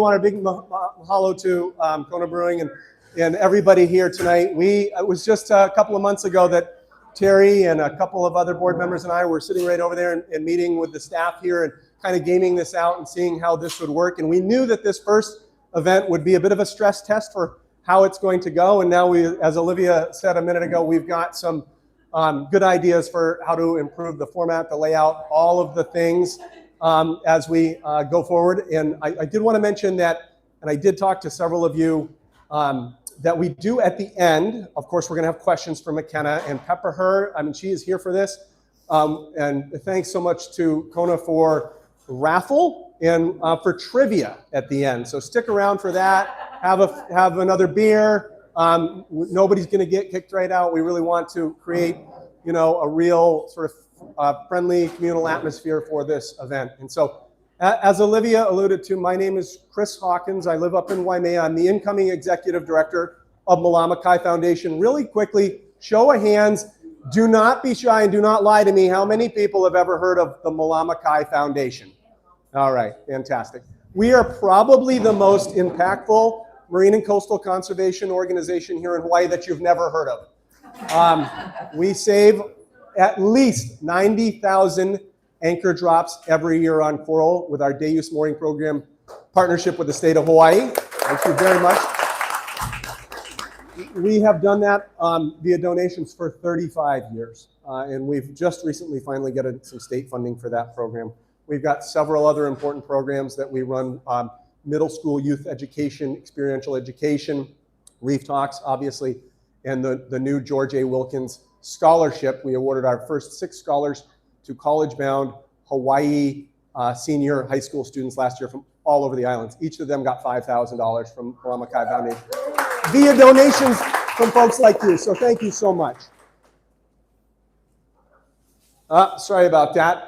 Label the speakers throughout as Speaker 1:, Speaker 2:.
Speaker 1: want a big mahalo to Kona Brewing and everybody here tonight. It was just a couple of months ago that Terry and a couple of other board members and I were sitting right over there and meeting with the staff here and kind of gaming this out and seeing how this would work. And we knew that this first event would be a bit of a stress test for how it's going to go. And now as Olivia said a minute ago, we've got some good ideas for how to improve the format, the layout, all of the things as we go forward. And I did want to mention that, and I did talk to several of you, that we do at the end, of course, we're going to have questions for Mikena and pepper her. I mean, she is here for this. And thanks so much to Kona for raffle and for trivia at the end. So stick around for that. Have another beer. Nobody's going to get kicked right out. We really want to create, a real sort of friendly communal atmosphere for this event. And so, as Olivia alluded to, my name is Chris Hawkins. I live up in Waimea. I'm the incoming executive director of Malama Kai Foundation. Really quickly, show of hands. Do not be shy and do not lie to me. How many people have ever heard of the Malama Kai Foundation? All right, fantastic. We are probably the most impactful marine and coastal conservation organization here in Hawaii that you've never heard of. We save at least 90,000 anchor drops every year on coral with our day use mooring program partnership with the state of Hawaii. Thank you very much. We have done that via donations for 35 years, and we've just recently finally gotten some state funding for that program. We've got several other important programs that we run, middle school youth education, experiential education, ReefTalks, obviously, and the new George A. Wilkins Scholarship. We awarded our first 6 scholars to college-bound Hawaii senior high school students last year from all over the islands. Each of them got $5,000 from Malama Kai Foundation via donations from folks like you. So thank you so much. Sorry about that.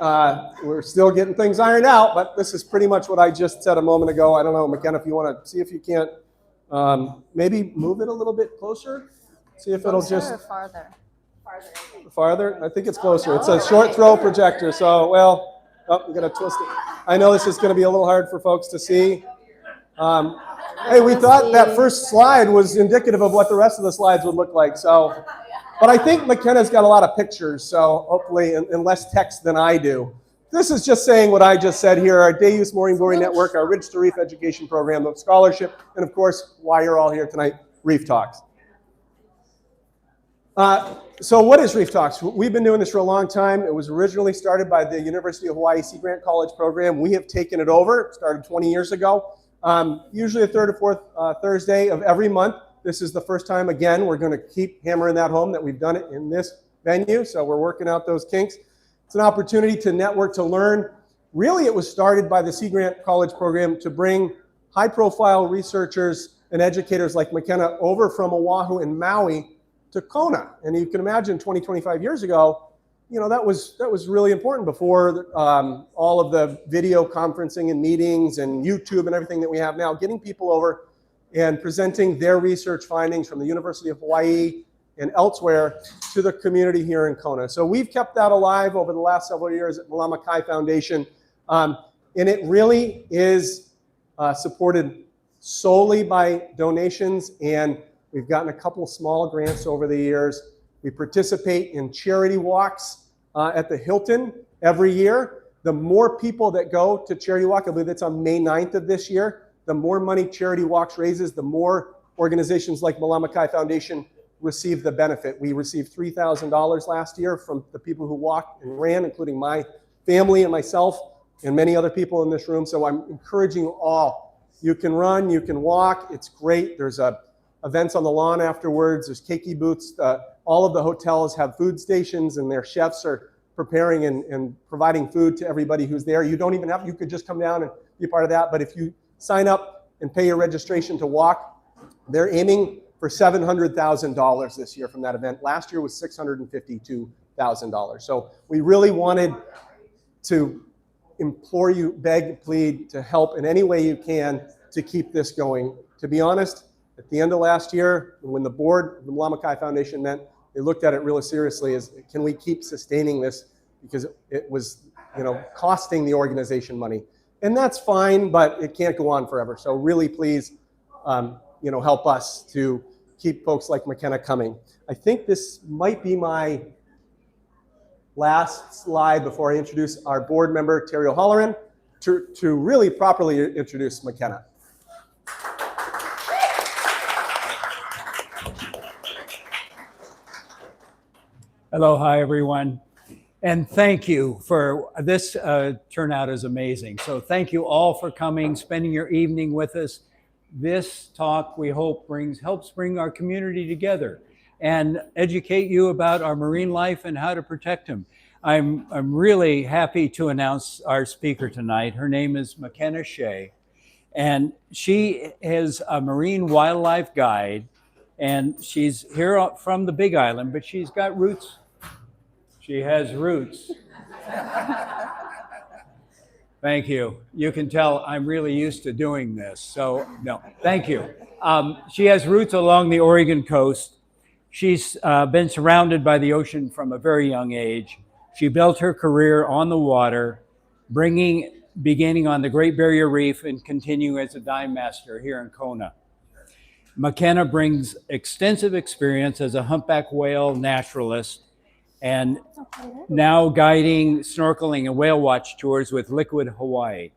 Speaker 1: We're still getting things ironed out, but this is pretty much what I just said a moment ago. I don't know, Mikena, if you want to see if you can't maybe move it a little bit closer. See if it'll just...
Speaker 2: Farther.
Speaker 1: Farther? I think it's closer. It's a short throw projector, so, well, I'm going to twist it. I know this is going to be a little hard for folks to see. Hey, we thought that first slide was indicative of what the rest of the slides would look like, so. But I think Mikena's got a lot of pictures, so hopefully, and less text than I do. This is just saying what I just said here, our Day Use Mooring Buoy Network, our Ridge to Reef Education Program, the scholarship, and of course, why you're all here tonight, Reef Talks. So what is Reef Talks? We've been doing this for a long time. It was originally started by the University of Hawaii Sea Grant College program. We have taken it over. It started 20 years ago. Usually the third or fourth Thursday of every month. This is the first time, again, we're going to keep hammering that home that we've done it in this venue. So we're working out those kinks. It's an opportunity to network, to learn. Really, it was started by the Sea Grant College program to bring high-profile researchers and educators like Mikena over from Oahu and Maui to Kona. And you can imagine 20, 25 years ago, that was really important before all of the video conferencing and meetings and YouTube and everything that we have now, getting people over and presenting their research findings from the University of Hawaii and elsewhere to the community here in Kona. So we've kept that alive over the last several years at Malama Kai Foundation. And it really is supported solely by donations, and we've gotten a couple of small grants over the years. We participate in charity walks at the Hilton every year. The more people that go to charity walk, I believe it's on May 9th of this year, the more money Charity Walks raises, the more organizations like Malama Kai Foundation receive the benefit. We received $3,000 last year from the people who walked and ran, including my family and myself and many other people in this room. So I'm encouraging you all. You can run, you can walk. It's great. There's events on the lawn afterwards. There's keiki booths. All of the hotels have food stations, and their chefs are preparing and providing food to everybody who's there. You don't even have, you could just come down and be part of that. But if you sign up and pay your registration to walk, they're aiming for $700,000 this year from that event. Last year was $652,000. So we really wanted to implore you, beg, plead to help in any way you can to keep this going. To be honest, at the end of last year, when the board of the Malama Kai Foundation met, they looked at it really seriously as, can we keep sustaining this? Because it was, costing the organization money. And that's fine, but it can't go on forever. So really, please, help us to keep folks like Mikena coming. I think this might be my last slide before I introduce our board member, Terry O'Halloran, to really properly introduce Mikena.
Speaker 2: Aloha, everyone. And thank you for this turnout is amazing. So thank you all for coming, spending your evening with us. This talk, we hope, helps bring our community together and educate you about our marine life and how to protect them. I'm really happy to announce our speaker tonight. Her name is Mikena Shay, and she is a marine wildlife guide, and she's here from the Big Island, but she's got roots. She has roots. Thank you. You can tell I'm really used to doing this. So, no, thank you. She has roots along the Oregon coast. She's been surrounded by the ocean from a very young age. She built her career on the water, beginning on the Great Barrier Reef and continuing as a divemaster here in Kona. Mikena brings extensive experience as a humpback whale naturalist and now guiding snorkeling and whale watch tours with Liquid Hawai'i.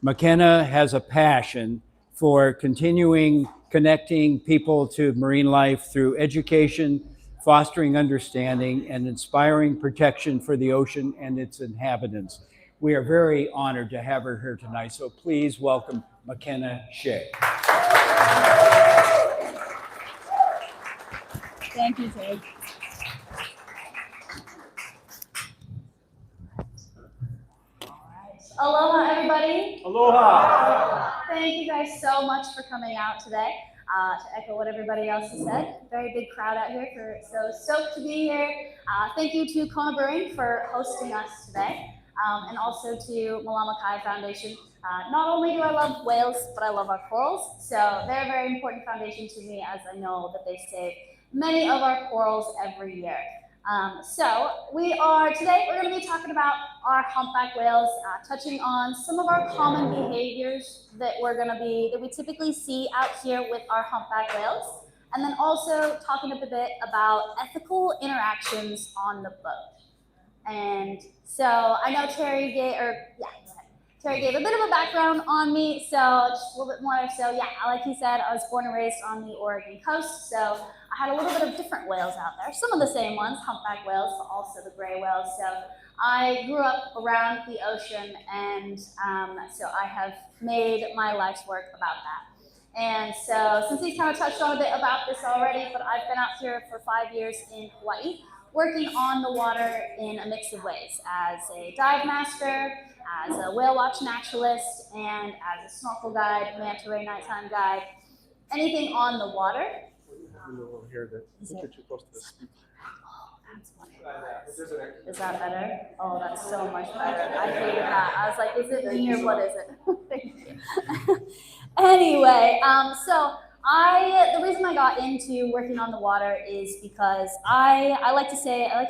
Speaker 2: Mikena has a passion for connecting people to marine life through education, fostering understanding, and inspiring protection for the ocean and its inhabitants. We are very honored to have her here tonight, so please welcome Mikena Shay.
Speaker 3: Thank you, Tig. Aloha, everybody.
Speaker 1: Aloha.
Speaker 3: Thank you guys so much for coming out today. To echo what everybody else has said, very big crowd out here. So stoked to be here. Thank you to Kona Brewing for hosting us today, and also to Malama Foundation. Not only do I love whales, but I love our corals. So they're a very important foundation to me, as I know that they save many of our corals every year. Today we're going to be talking about our humpback whales, touching on some of our common behaviors that we typically see out here with our humpback whales, and then also talking a bit about ethical interactions on the boat. And so I know Terry gave a bit of a background on me, so just a little bit more. So yeah, like he said, I was born and raised on the Oregon coast, so I had a little bit of different whales out there. Some of the same ones, humpback whales, but also the gray whales. So I grew up around the ocean, and so I have made my life's work about that. And so since he's kind of touched on a bit about this already, but I've been out here for 5 years in Hawaii, working on the water in a mix of ways, as a dive master, as a whale watch naturalist, and as a snorkel guide, manta ray nighttime guide, anything on the water. Is that better? Oh, that's so much better. I hated that. I was like, is it me or what is it? Thank you. Anyway, the reason I got into working on the water is because I like to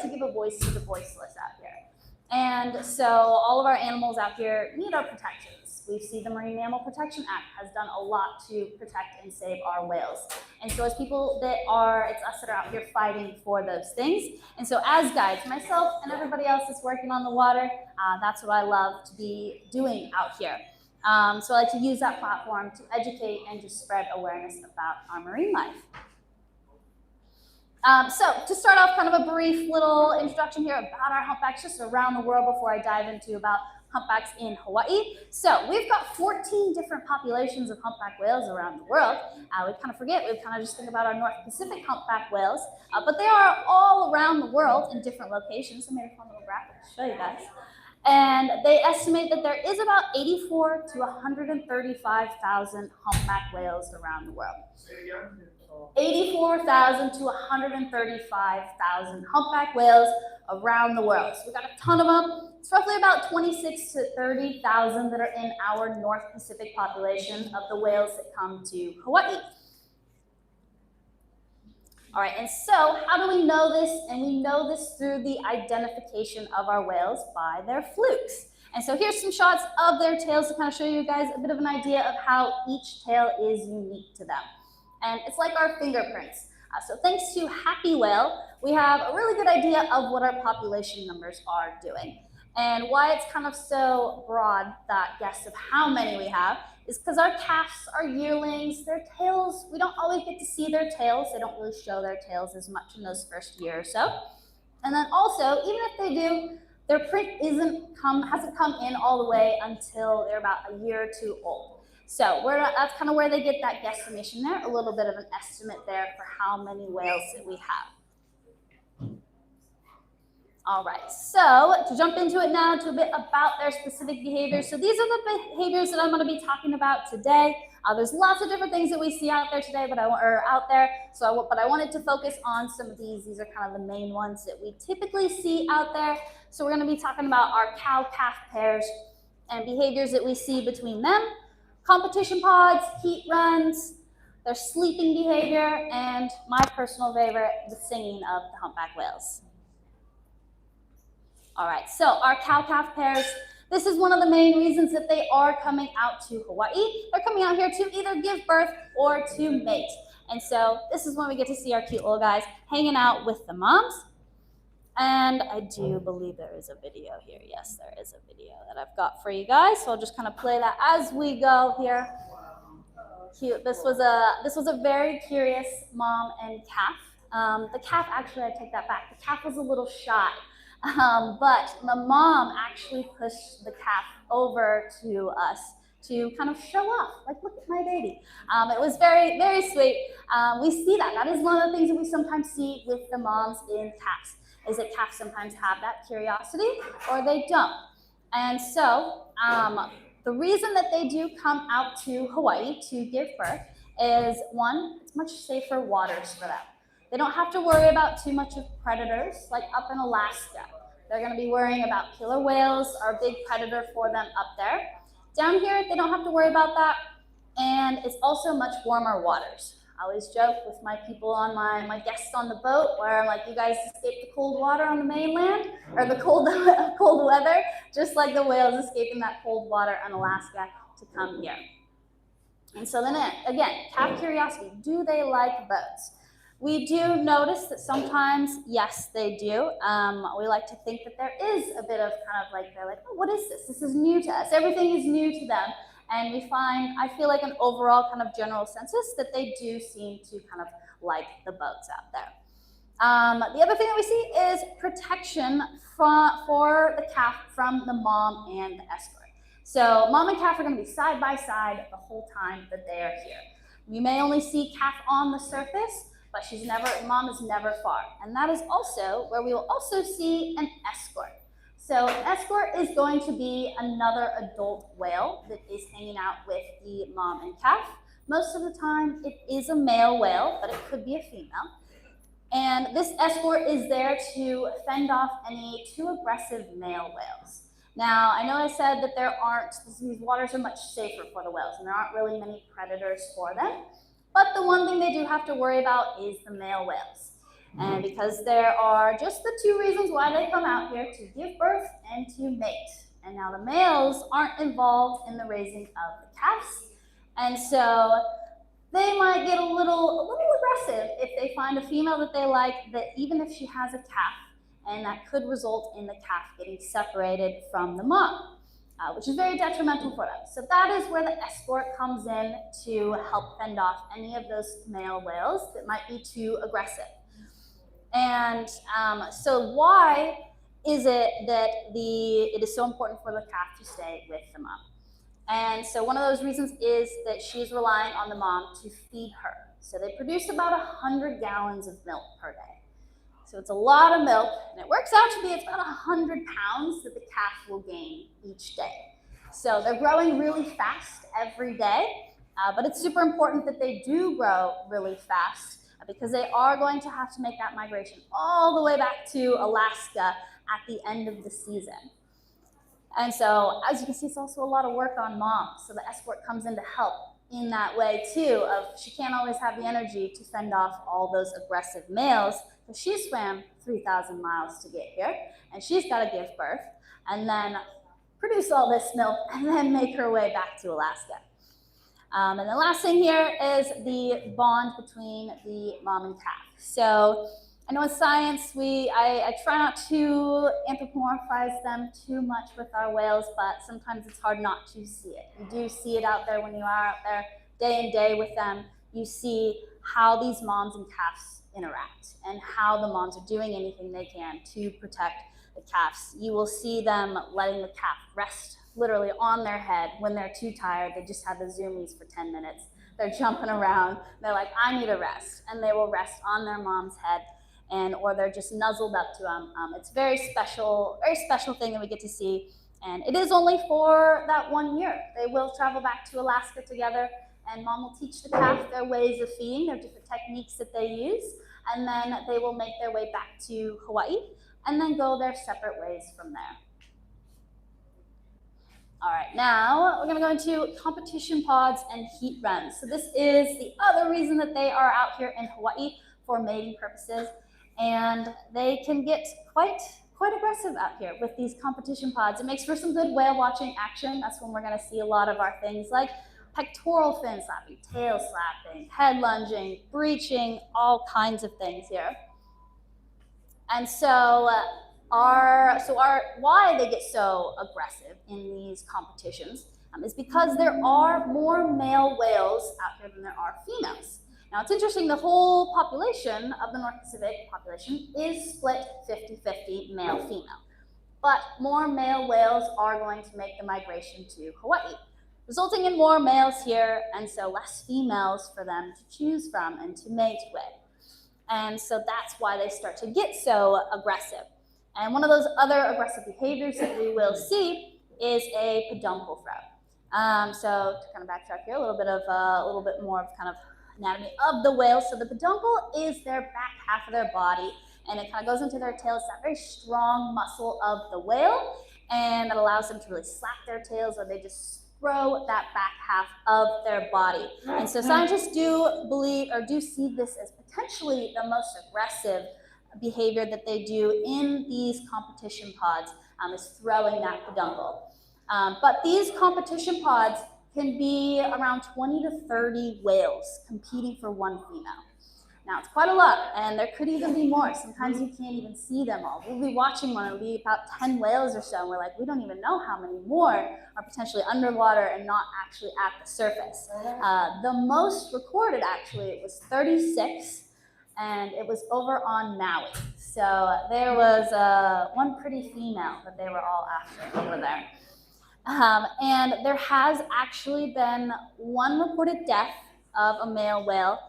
Speaker 3: give a voice to the voiceless out here. And so all of our animals out here need our protections. We see the Marine Mammal Protection Act has done a lot to protect and save our whales. And so as people it's us that are out here fighting for those things. And so as guides, myself and everybody else that's working on the water, that's what I love to be doing out here. So I like to use that platform to educate and just spread awareness about our marine life. So to start off, kind of a brief little introduction here about our humpbacks just around the world before I dive into about humpbacks in Hawaii. So we've got 14 different populations of humpback whales around the world. We kind of forget, we kind of just think about our North Pacific humpback whales, but they are all around the world in different locations. I made a fun little graphic to show you guys. And they estimate that there is about 84 to 135,000 humpback whales around the world. 84,000 to 135,000 humpback whales around the world. So we've got a ton of them. It's roughly about 26 to 30,000 that are in our North Pacific population of the whales that come to Hawaii. All right, and so how do we know this? And we know this through the identification of our whales by their flukes. And so here's some shots of their tails to kind of show you guys a bit of an idea of how each tail is unique to them. And it's like our fingerprints. So thanks to Happy Whale, we have a really good idea of what our population numbers are doing. And why it's kind of so broad, that guess of how many we have, is because our calves are yearlings. Their tails, we don't always get to see their tails. They don't really show their tails as much in those first year or so. And then also, even if they do, their print hasn't come in all the way until they're about a year or two old. So that's kind of where they get that guesstimation there, a little bit of an estimate there for how many whales that we have. All right, so to jump into it now to a bit about their specific behaviors. So these are the behaviors that I'm going to be talking about today. There's lots of different things that we see out there today, but I wanted to focus on some of these. These are kind of the main ones that we typically see out there. So we're going to be talking about our cow-calf pairs and behaviors that we see between them, competition pods, heat runs, their sleeping behavior, and my personal favorite, the singing of the humpback whales. All right, so our cow-calf pairs, this is one of the main reasons that they are coming out to Hawaii. They're coming out here to either give birth or to mate. And so this is when we get to see our cute little guys hanging out with the moms. And I do believe there is a video here. Yes, there is a video that I've got for you guys. So I'll just kind of play that as we go here. Cute. This was a very curious mom and calf. The calf, actually, I take that back. The calf was a little shy. But the mom actually pushed the calf over to us to kind of show off, like, look at my baby. It was very, very sweet. We see that. That is one of the things that we sometimes see with the moms in calves, is that calves sometimes have that curiosity or they don't. And so the reason that they do come out to Hawaii to give birth is, one, it's much safer waters for them. They don't have to worry about too much of predators, like up in Alaska. They're going to be worrying about killer whales, are a big predator for them up there. Down here, they don't have to worry about that. And it's also much warmer waters. I always joke with my people on my guests on the boat, where I'm like, you guys escape the cold water on the mainland, or the cold weather, just like the whales escaping that cold water on Alaska to come here. And so then again, calf curiosity, do they like boats? We do notice that sometimes, yes, they do. We like to think that there is a bit of kind of like, they're like, oh, what is this? This is new to us. Everything is new to them. And we find, I feel like an overall kind of general census that they do seem to kind of like the boats out there. The other thing that we see is protection for the calf from the mom and the escort. So mom and calf are going to be side by side the whole time that they are here. We may only see calf on the surface, but mom is never far. And that is also where we will also see an escort. So an escort is going to be another adult whale that is hanging out with the mom and calf. Most of the time it is a male whale, but it could be a female. And this escort is there to fend off any too aggressive male whales. Now, I know I said that these waters are much safer for the whales and there aren't really many predators for them. But the one thing they do have to worry about is the male whales. And because there are just the two reasons why they come out here, to give birth and to mate. And now the males aren't involved in the raising of the calves. And so they might get a little aggressive if they find a female that they like, that even if she has a calf, and that could result in the calf getting separated from the mom. Which is very detrimental for them. So that is where the escort comes in to help fend off any of those male whales that might be too aggressive. And so why is it that it is so important for the calf to stay with the mom? And so one of those reasons is that she's relying on the mom to feed her. So they produce about 100 gallons of milk per day. So it's a lot of milk, and it works out to be it's about 100 pounds that the calf will gain each day. So they're growing really fast every day, but it's super important that they do grow really fast because they are going to have to make that migration all the way back to Alaska at the end of the season. And so, as you can see, it's also a lot of work on mom. So the escort comes in to help in that way too, of she can't always have the energy to fend off all those aggressive males. She swam 3,000 miles to get here, and she's got to give birth. And then produce all this milk, and then make her way back to Alaska. And the last thing here is the bond between the mom and calf. So I know in science, I try not to anthropomorphize them too much with our whales, but sometimes it's hard not to see it. You do see it out there when you are out there day and day with them. You see how these moms and calves interact and how the moms are doing anything they can to protect the calves. You will see them letting the calf rest literally on their head when they're too tired. They just have the zoomies for 10 minutes. They're jumping around. They're like, I need a rest. And they will rest on their mom's head, or they're just nuzzled up to them. It's very special thing that we get to see. And it is only for that 1 year. They will travel back to Alaska together, and mom will teach the calf their ways of feeding, their different techniques that they use, and then they will make their way back to Hawaii and then go their separate ways from there. All right, now we're gonna go into competition pods and heat runs. So this is the other reason that they are out here in Hawaii for mating purposes, and they can get quite aggressive out here with these competition pods. It makes for some good whale watching action. That's when we're gonna see a lot of our things like pectoral fin slapping, tail slapping, head lunging, breaching, all kinds of things here. And so why they get so aggressive in these competitions is because there are more male whales out here than there are females. Now it's interesting, the whole population of the North Pacific population is split 50-50 male-female, but more male whales are going to make the migration to Hawaii, resulting in more males here, and so less females for them to choose from and to mate with. And so that's why they start to get so aggressive. And one of those other aggressive behaviors that we will see is a peduncle throw. So to kind of backtrack here, a little bit more of kind of anatomy of the whale. So the peduncle is their back half of their body, and it kind of goes into their tail. It's that very strong muscle of the whale, and that allows them to really slap their tails, or they just throw that back half of their body. And so scientists do believe, or do see this as potentially the most aggressive behavior that they do in these competition pods, is throwing that peduncle. But these competition pods can be around 20 to 30 whales competing for one female. Now it's quite a lot, and there could even be more. Sometimes you can't even see them all. We'll be watching one, it'll be about 10 whales or so, and we're like, we don't even know how many more are potentially underwater and not actually at the surface. The most recorded, actually, it was 36, and it was over on Maui. So there was one pretty female that they were all after over there. And there has actually been one reported death of a male whale.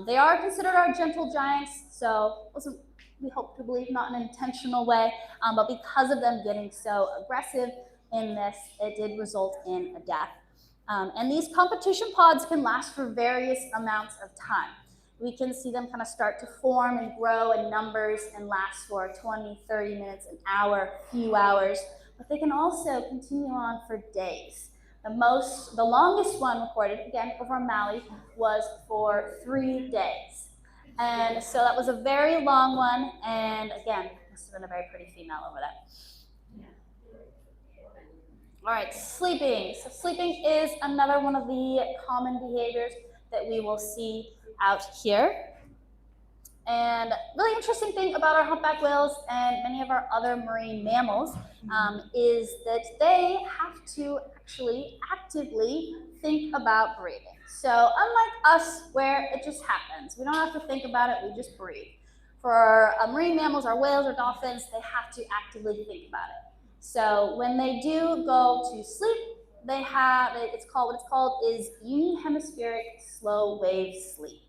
Speaker 3: They are considered our gentle giants, so it wasn't, we hope to believe, not in an intentional way, but because of them getting so aggressive in this, it did result in a death. And these competition pods can last for various amounts of time. We can see them kind of start to form and grow in numbers and last for 20, 30 minutes, an hour, a few hours, but they can also continue on for days. The longest one recorded, again, over Maui, was for 3 days. And so that was a very long one, and again, must have been a very pretty female over there. All right, sleeping. So sleeping is another one of the common behaviors that we will see out here. And really interesting thing about our humpback whales and many of our other marine mammals is that they have to actually actively think about breathing. So unlike us, where it just happens, we don't have to think about it, we just breathe. For our marine mammals, our whales or dolphins, they have to actively think about it. So when they do go to sleep, they have, what it's called is unihemispheric slow wave sleep.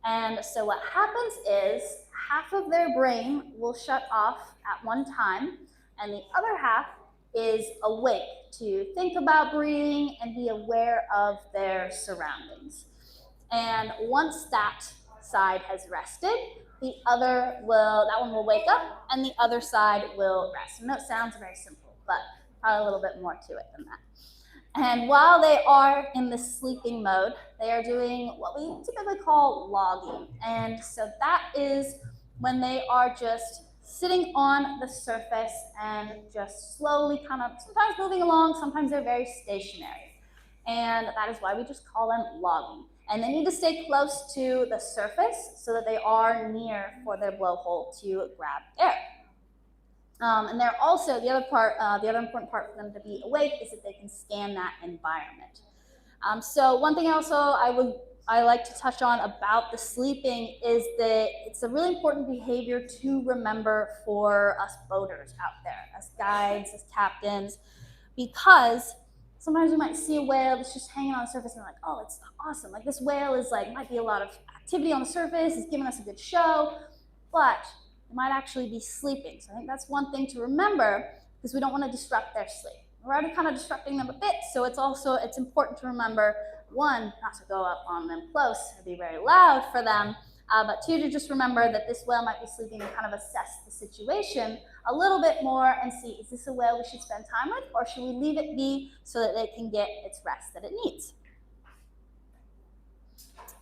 Speaker 3: And so what happens is half of their brain will shut off at one time, and the other half is awake to think about breathing and be aware of their surroundings. And once that side has rested, that one will wake up and the other side will rest. I know it sounds very simple, but probably a little bit more to it than that. And while they are in the sleeping mode, they are doing what we typically call logging. And so that is when they are just sitting on the surface and just slowly kind of sometimes moving along, sometimes they're very stationary. And that is why we just call them logging. And they need to stay close to the surface so that they are near for their blowhole to grab air. And they're also, the other important part for them to be awake is that they can scan that environment. So one thing also I like to touch on about the sleeping is that it's a really important behavior to remember for us boaters out there, as guides, as captains, because sometimes you might see a whale that's just hanging on the surface and you're like, oh, it's awesome. Like this whale is like, might be a lot of activity on the surface, it's giving us a good show, but it might actually be sleeping. So I think that's one thing to remember because we don't want to disrupt their sleep. We're already kind of disrupting them a bit, so it's important to remember, one, not to go up on them close or be very loud for them, but two, to just remember that this whale might be sleeping and kind of assess the situation a little bit more and see, is this a whale we should spend time with, or should we leave it be so that it can get its rest that it needs?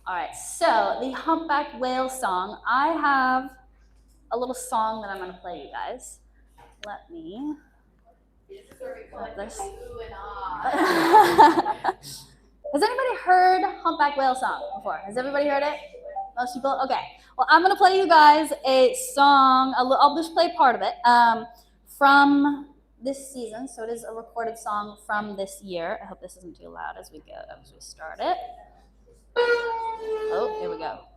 Speaker 3: All right, so the humpback whale song. I have a little song that I'm going to play you guys. Let me... This. Has anybody heard Humpback Whale song before? Has everybody heard it? Most people? Okay. Well, I'm going to play you guys a song. I'll just play part of it from this season. So it is a recorded song from this year. I hope this isn't too loud as we start it. Oh, here we go.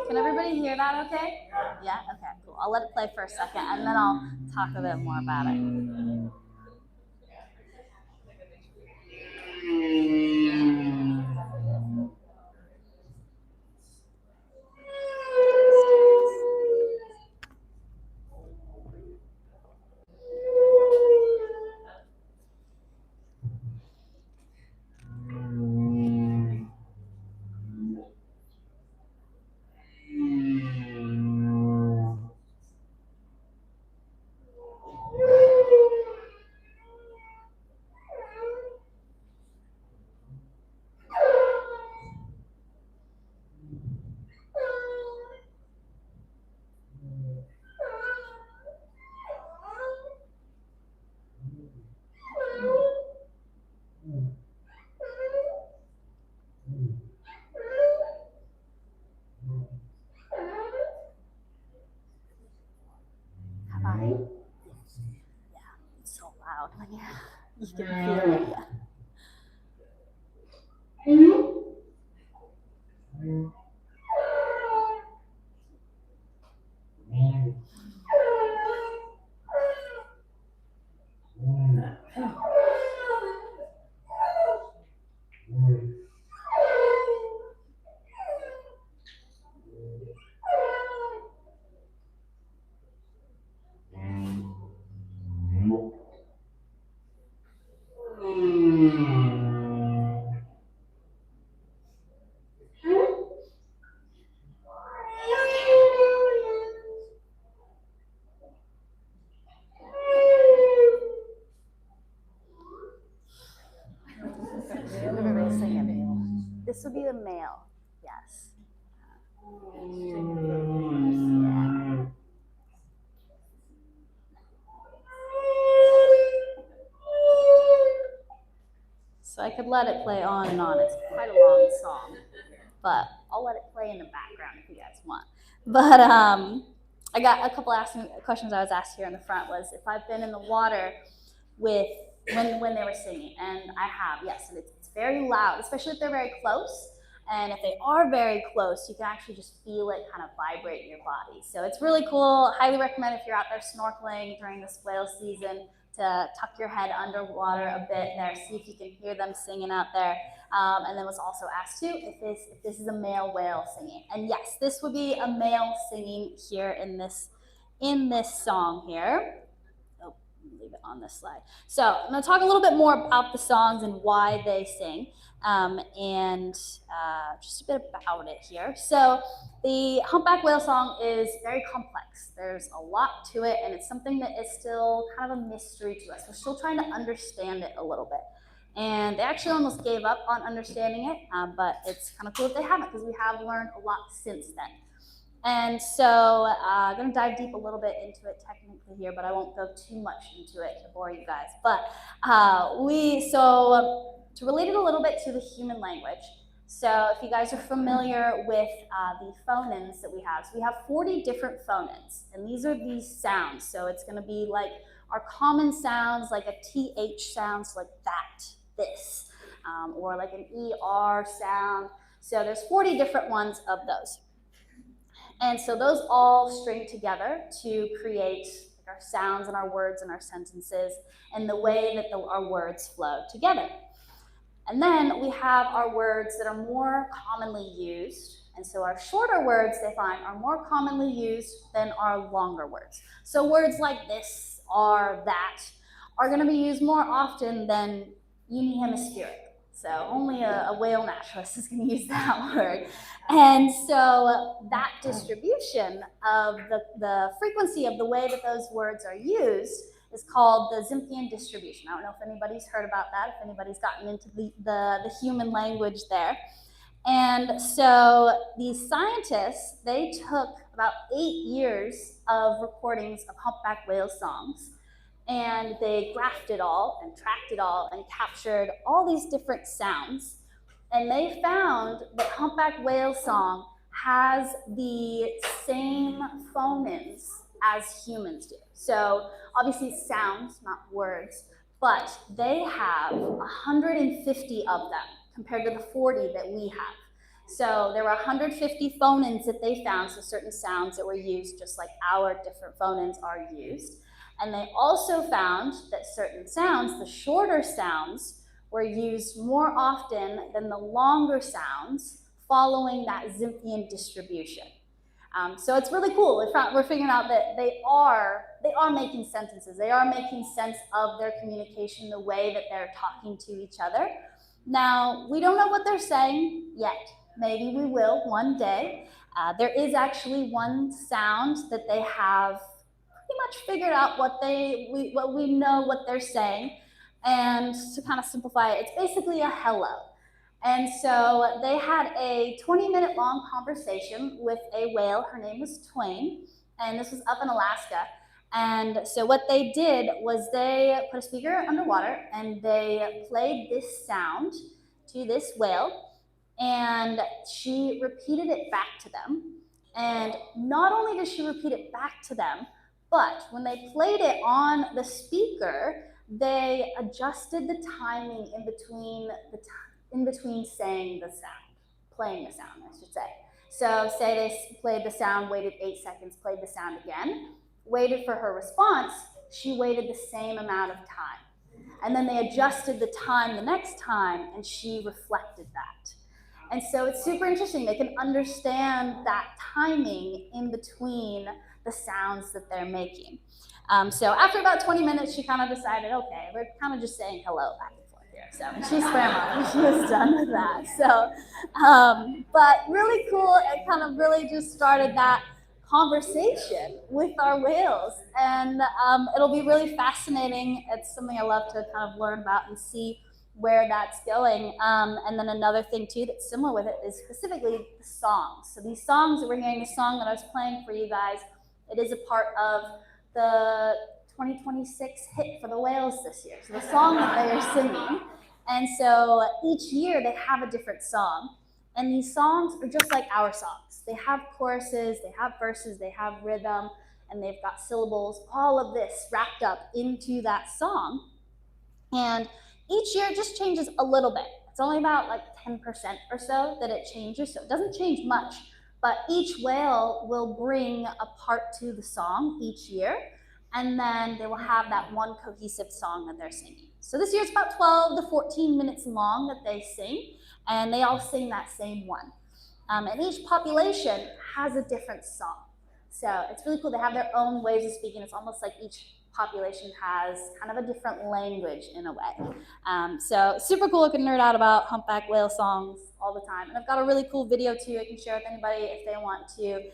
Speaker 3: Can everybody hear that okay? Yeah? Okay, cool. I'll let it play for a second, and then I'll talk a bit more about it. Yeah, it's so loud when you can feel it. Everybody sing it. This would be the male. Yes. Yeah. So I could let it play on and on. It's quite a long song, but I'll let it play in the background if you guys want. But I got a couple questions I was asked here in the front was if I've been in the water with when they were singing, and I have, yes, and it's very loud, especially if they're very close. And if they are very close, you can actually just feel it kind of vibrate in your body. So it's really cool. Highly recommend if you're out there snorkeling during this whale season to tuck your head underwater a bit there, see if you can hear them singing out there. And then was also asked too if this is a male whale singing. And yes, this would be a male singing here in this song here. Oh, leave it on this slide. So I'm going to talk a little bit more about the songs and why they sing. Just a bit about it here. So the Humpback Whale song is very complex. There's a lot to it, and it's something that is still kind of a mystery to us. We're still trying to understand it a little bit. And they actually almost gave up on understanding it, but it's kind of cool if they haven't, because we have learned a lot since then. And so I'm going to dive deep a little bit into it technically here, but I won't go too much into it to bore you guys. But to relate it a little bit to the human language, so if you guys are familiar with the phonins that we have, so we have 40 different phonins, and these are these sounds. So it's going to be like our common sounds, like a TH sound, so like that, this, or like an ER sound. So there's 40 different ones of those. And so those all string together to create our sounds and our words and our sentences and the way that our words flow together. And then we have our words that are more commonly used. And so our shorter words, they find, are more commonly used than our longer words. So words like this or that are going to be used more often than unihemispheric. So only a whale naturalist is going to use that word. And so that distribution of the frequency of the way that those words are used is called the Zimpian distribution. I don't know if anybody's heard about that, if anybody's gotten into the human language there. And so these scientists, they took about 8 years of recordings of humpback whale songs, and they graphed it all and tracked it all and captured all these different sounds. And they found that humpback whale song has the same phonins as humans do. So obviously sounds, not words, but they have 150 of them compared to the 40 that we have. So there were 150 phonins that they found, so certain sounds that were used just like our different phonins are used. And they also found that certain sounds, the shorter sounds, were used more often than the longer sounds following that Zimpian distribution. So it's really cool. We're figuring out that they are making sentences. They are making sense of their communication, the way that they're talking to each other. Now, we don't know what they're saying yet. Maybe we will one day. There is actually one sound that they have pretty much figured out what we know what they're saying. And to kind of simplify it, it's basically a hello. And so they had a 20-minute long conversation with a whale. Her name was Twain, and this was up in Alaska. And so what they did was they put a speaker underwater and they played this sound to this whale, and she repeated it back to them. And not only did she repeat it back to them, but when they played it on the speaker, they adjusted the timing in between saying the sound, playing the sound, I should say. So say they played the sound, waited 8 seconds, played the sound again, waited for her response, she waited the same amount of time. And then they adjusted the time the next time, and she reflected that. And so it's super interesting. They can understand that timing in between the sounds that they're making. So after about 20 minutes, she kind of decided, okay, we're kind of just saying hello back and forth here. So she swam off. She was done with that. So, but really cool. It kind of really just started that conversation with our whales. And it'll be really fascinating. It's something I love to kind of learn about and see where that's going. And then another thing too that's similar with it is specifically the songs. So these songs that we're hearing, the song that I was playing for you guys, it is a part of the 2026 hit for the whales this year. So the song that they are singing. And so each year they have a different song. And these songs are just like our songs. They have choruses, they have verses, they have rhythm, and they've got syllables, all of this wrapped up into that song. And each year it just changes a little bit. It's only about like 10% or so that it changes, so it doesn't change much. But each whale will bring a part to the song each year, and then they will have that one cohesive song that they're singing. So this year it's about 12 to 14 minutes long that they sing, and they all sing that same one. And each population has a different song. So it's really cool. They have their own ways of speaking. It's almost like each population has kind of a different language in a way. So super cool. I can nerd out about humpback whale songs all the time. And I've got a really cool video too I can share with anybody if they want to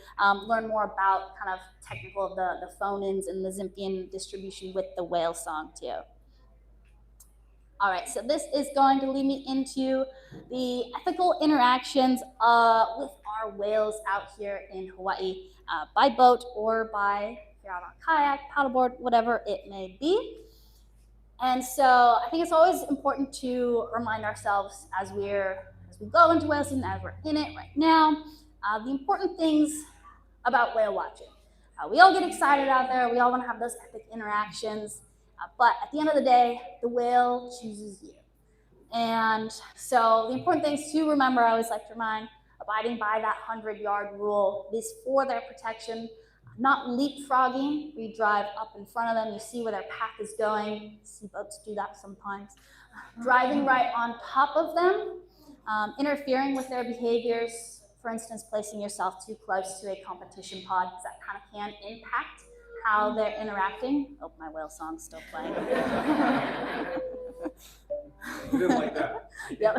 Speaker 3: learn more about kind of technical of the phonins and the Zimpian distribution with the whale song too. All right, so this is going to lead me into the ethical interactions with our whales out here in Hawaii, by boat or by, if you're out on a kayak, paddleboard, whatever it may be. And so I think it's always important to remind ourselves as we go into whale season, as we're in it right now, the important things about whale watching. We all get excited out there. We all want to have those epic interactions. But at the end of the day, the whale chooses you. And so the important things to remember, I always like to remind, abiding by that 100-yard rule is for their protection, not leapfrogging. We drive up in front of them. You see where their path is going. See boats do that sometimes. Driving right on top of them, interfering with their behaviors. For instance, placing yourself too close to a competition pod, because that kind of can impact how they're interacting. Oh, my whale song's still playing.
Speaker 1: You didn't like that.
Speaker 3: Yep.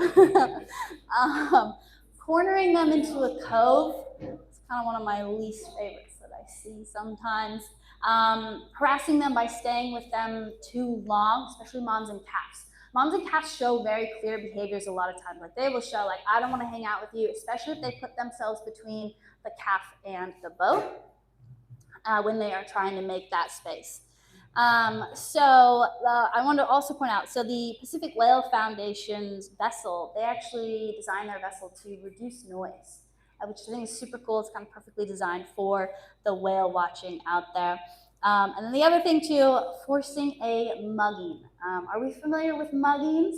Speaker 3: Cornering them into a cove. It's kind of one of my least favorites that I see sometimes. Harassing them by staying with them too long, especially moms and calves. Moms and calves show very clear behaviors a lot of times. Like they will show, like, I don't want to hang out with you, especially if they put themselves between the calf and the boat when they are trying to make that space. I wanted to also point out, so the Pacific Whale Foundation's vessel, they actually designed their vessel to reduce noise, which I think is super cool. It's kind of perfectly designed for the whale watching out there. And then the other thing too, forcing a mugging. Are we familiar with muggings?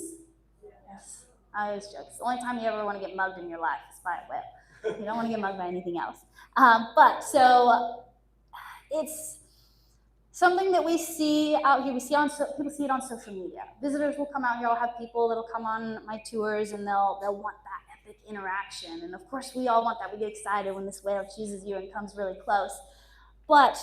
Speaker 3: Yes. I always joke. It's the only time you ever want to get mugged in your life is by a whale. You don't want to get mugged by anything else. It's something that we see out here. People see it on social media. Visitors will come out here. I'll have people that'll come on my tours and they'll want that epic interaction. And of course, we all want that. We get excited when this whale chooses you and comes really close. But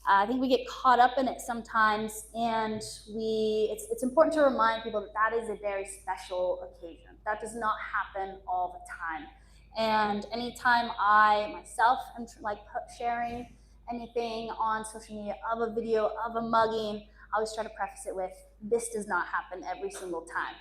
Speaker 3: I think we get caught up in it sometimes, and it's important to remind people that that is a very special occasion. That does not happen all the time. And anytime I myself am sharing anything on social media of a video of a mugging, I always try to preface it with, this does not happen every single time.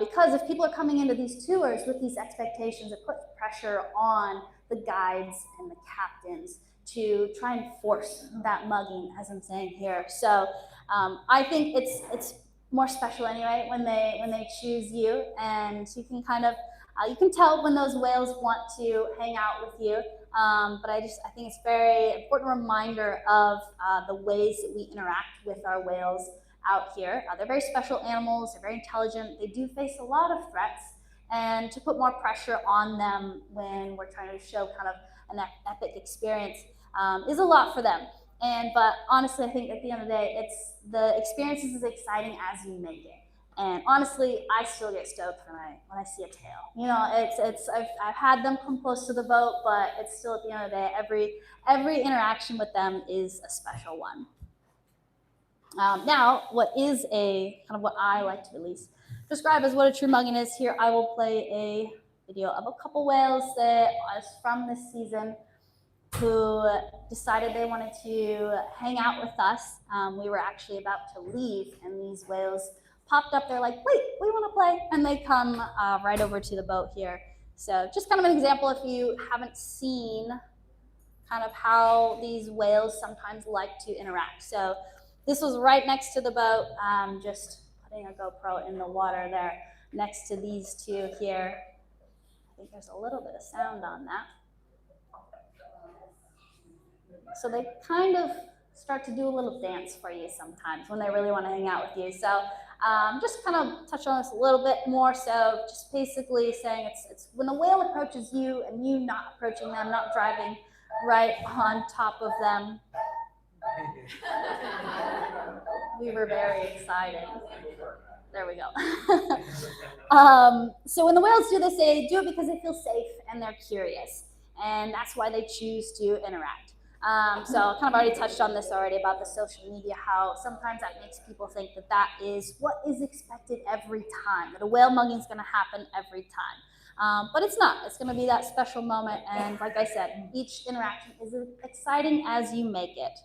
Speaker 3: Because if people are coming into these tours with these expectations, it puts pressure on the guides and the captains to try and force that mugging, as I'm saying here. So I think it's more special anyway when they choose you, and you can kind of you can tell when those whales want to hang out with you. But I think it's a very important reminder of the ways that we interact with our whales out here. They're very special animals. They're very intelligent. They do face a lot of threats, and to put more pressure on them when we're trying to show kind of an epic experience is a lot for them. But honestly, I think at the end of the day, the experience is as exciting as you make it. And honestly, I still get stoked when I see a tail. You know, I've had them come close to the boat, but it's still, at the end of the day, every interaction with them is a special one. Now, what is what I like to at least describe as what a true mugging is. Here, I will play a video of a couple whales that was from this season who decided they wanted to hang out with us. We were actually about to leave, and these whales popped up. They're like, wait, we want to play. And they come right over to the boat here. So just kind of an example if you haven't seen kind of how these whales sometimes like to interact. So this was right next to the boat, just putting a GoPro in the water there next to these two here. I think there's a little bit of sound on that. So they kind of start to do a little dance for you sometimes when they really want to hang out with you. So just kind of touch on this a little bit more. So just basically saying it's when the whale approaches you and you not approaching them, not driving right on top of them. We were very excited. There we go. So when the whales do this, they do it because they feel safe and they're curious. And that's why they choose to interact. So I kind of already touched on this already about the social media, how sometimes that makes people think that that is what is expected every time, that a whale mugging is going to happen every time. But it's not. It's going to be that special moment. And like I said, each interaction is as exciting as you make it.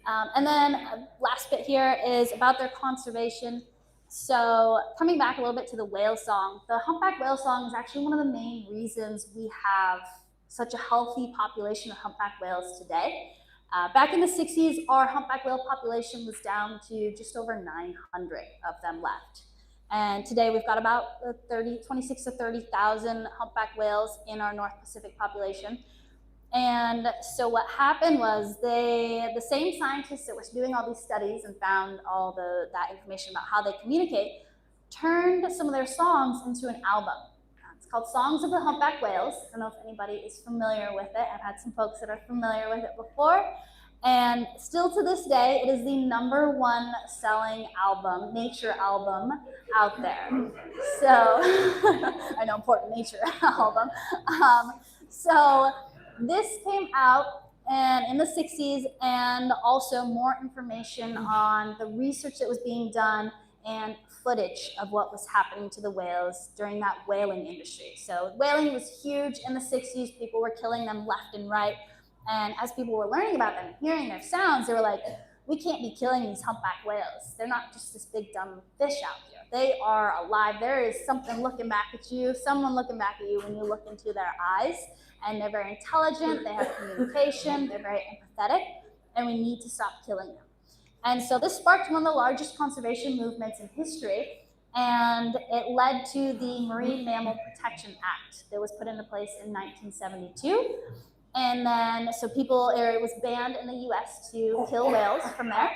Speaker 3: And then last bit here is about their conservation. So coming back a little bit to the whale song, the humpback whale song is actually one of the main reasons we have such a healthy population of humpback whales today. Back in the 60s, our humpback whale population was down to just over 900 of them left. And today we've got about 26 to 30,000 humpback whales in our North Pacific population. And so what happened was the same scientists that were doing all these studies and found all that information about how they communicate turned some of their songs into an album. It's called Songs of the Humpback Whales. I don't know if anybody is familiar with it. I've had some folks that are familiar with it before. And still to this day, it is the #1 selling album, nature album out there. So, I know, important nature album. So this came out in the 60s, and also more information on the research that was being done and footage of what was happening to the whales during that whaling industry. So whaling was huge in the 60s. People were killing them left and right. And as people were learning about them, hearing their sounds, they were like, we can't be killing these humpback whales. They're not just this big dumb fish out here. They are alive. There is something looking back at you, someone looking back at you when you look into their eyes. And they're very intelligent, they have communication, they're very empathetic, and we need to stop killing them. And so this sparked one of the largest conservation movements in history, and it led to the Marine Mammal Protection Act that was put into place in 1972. And then, so it was banned in the US to kill whales from there.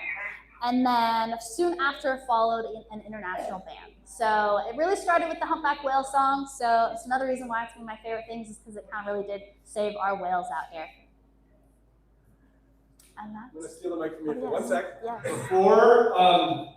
Speaker 3: And then soon after followed an international ban. So it really started with the humpback whale song. So it's another reason why it's one of my favorite things, is because it kind of really did save our whales out here. And that's...
Speaker 1: I'm going to steal the mic from you for 1 sec.
Speaker 3: Yes.
Speaker 1: Before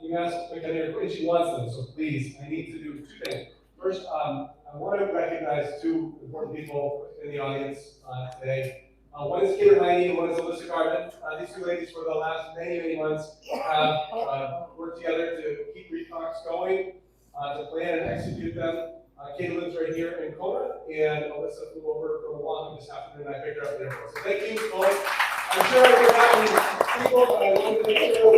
Speaker 1: you ask Mikena your question, she wants them, so please, I need to do 2 things. First, I want to recognize 2 important people in the audience today. One is Mikena Shay and one is Alyssa Garvin. These 2 ladies for the last many months have worked together to keep ReefTalks going, to plan and execute them. Kate lives right here in Kona, and Alyssa flew over from Malama this afternoon, and I picked her up at the airport. So thank you both. I'm sure I can have people, but I wanted to make sure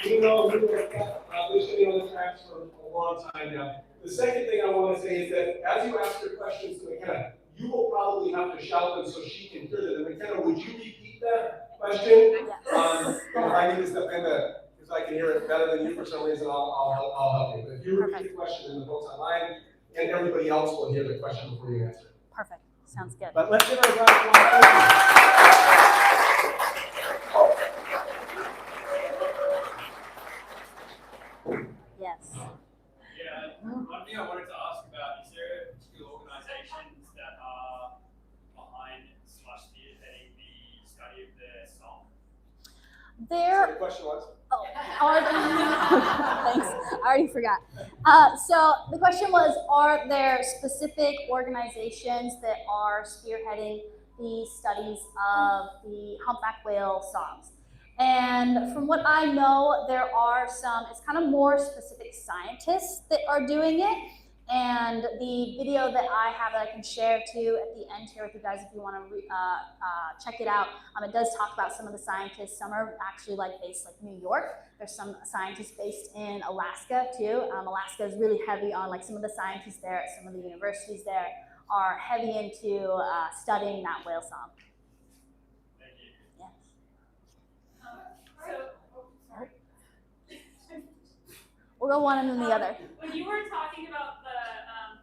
Speaker 1: we know who are listening on the tracks for a long time now. The second thing I want to say is that as you ask your questions to Mikena, you will probably have to shout them so she can hear them. And Mikena, would you repeat that question?
Speaker 3: Yes.
Speaker 1: If I need to step in because I can hear it better than you for some reason, I'll help you. But if you repeat the question, then the folks online and everybody else will hear the question before you answer.
Speaker 3: Perfect. Sounds good.
Speaker 1: But let's give her a round of applause.
Speaker 3: Yes.
Speaker 4: Yeah, one thing I wanted to ask about, is there particular organizations that are behind / spearheading the study of the song?
Speaker 3: There.
Speaker 1: So the question was?
Speaker 3: Thanks. I already forgot. So the question was, are there specific organizations that are spearheading the studies of the humpback whale songs? And from what I know, there are some, it's kind of more specific scientists that are doing it. And the video that I have that I can share too at the end here with you guys, if you want to check it out, it does talk about some of the scientists. Some are actually based like New York. There's some scientists based in Alaska too. Alaska is really heavy on some of the scientists there at some of the universities there are heavy into studying that whale song.
Speaker 4: Thank you.
Speaker 3: Yes. We'll go one and then the other.
Speaker 5: When you were talking about the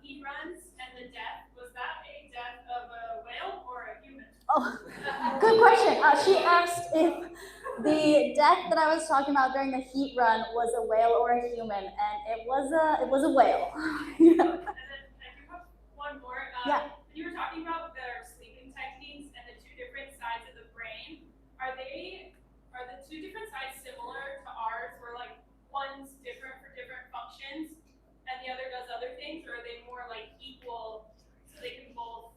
Speaker 5: heat runs and the death, was that a death of a whale or a human?
Speaker 3: Oh, good question. She asked if the death that I was talking about during the heat run was a whale or a human, and it was a whale.
Speaker 5: And then I do have one more.
Speaker 3: Yeah.
Speaker 5: When you were talking about their sleeping techniques and the 2 different sides of the brain, are the 2 different sides similar to ours, where one's different for different functions and the other does other things, or are they more equal so they can both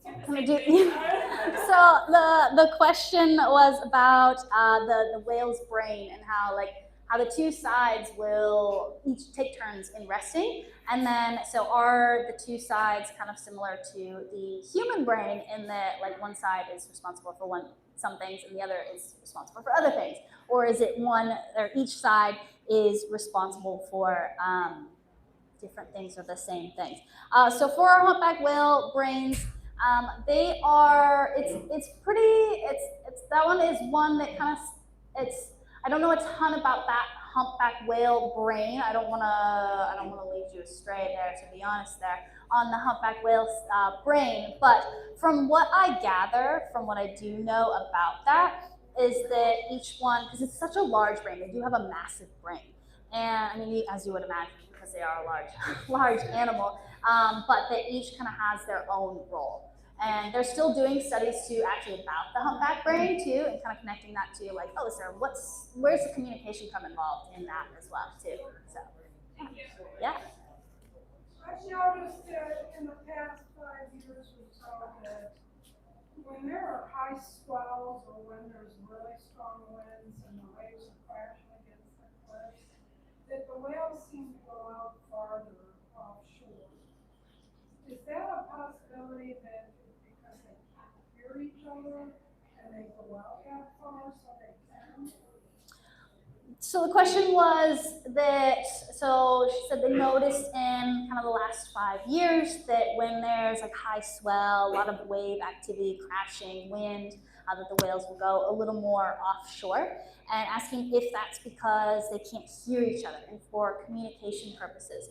Speaker 5: do the same thing?
Speaker 3: So the question was about the whale's brain and how the 2 sides will each take turns in resting, and then so are the 2 sides kind of similar to the human brain in that one side is responsible for one some things and the other is responsible for other things? Or is it one, or each side is responsible for different things or the same things? So for our humpback whale brains, they are, that one is one that kind of, I don't know a ton about that humpback whale brain. I don't want to lead you astray there, to be honest there, on the humpback whale brain. But from what I gather, from what I do know about that, is that each one, because it's such a large brain, they do have a massive brain. And I mean, as you would imagine, because they are a large animal, but they each kind of has their own role. And they're still doing studies too, actually, about the humpback brain too, and kind of connecting that to like, oh, so where's the communication come involved in that as well too? So, yeah.
Speaker 6: I've noticed that in the past 5 years or so that when there are high swells or when there's really strong winds and the waves are crashing against the cliffs, that the whales seem to go out farther offshore. Is that a possibility that it's because they can't hear each other and they go out that far so they can?
Speaker 3: So the question was that, so she said they noticed in kind of the last 5 years that when there's like high swell, a lot of wave activity, crashing, wind, that the whales will go a little more offshore, and asking if that's because they can't hear each other and for communication purposes.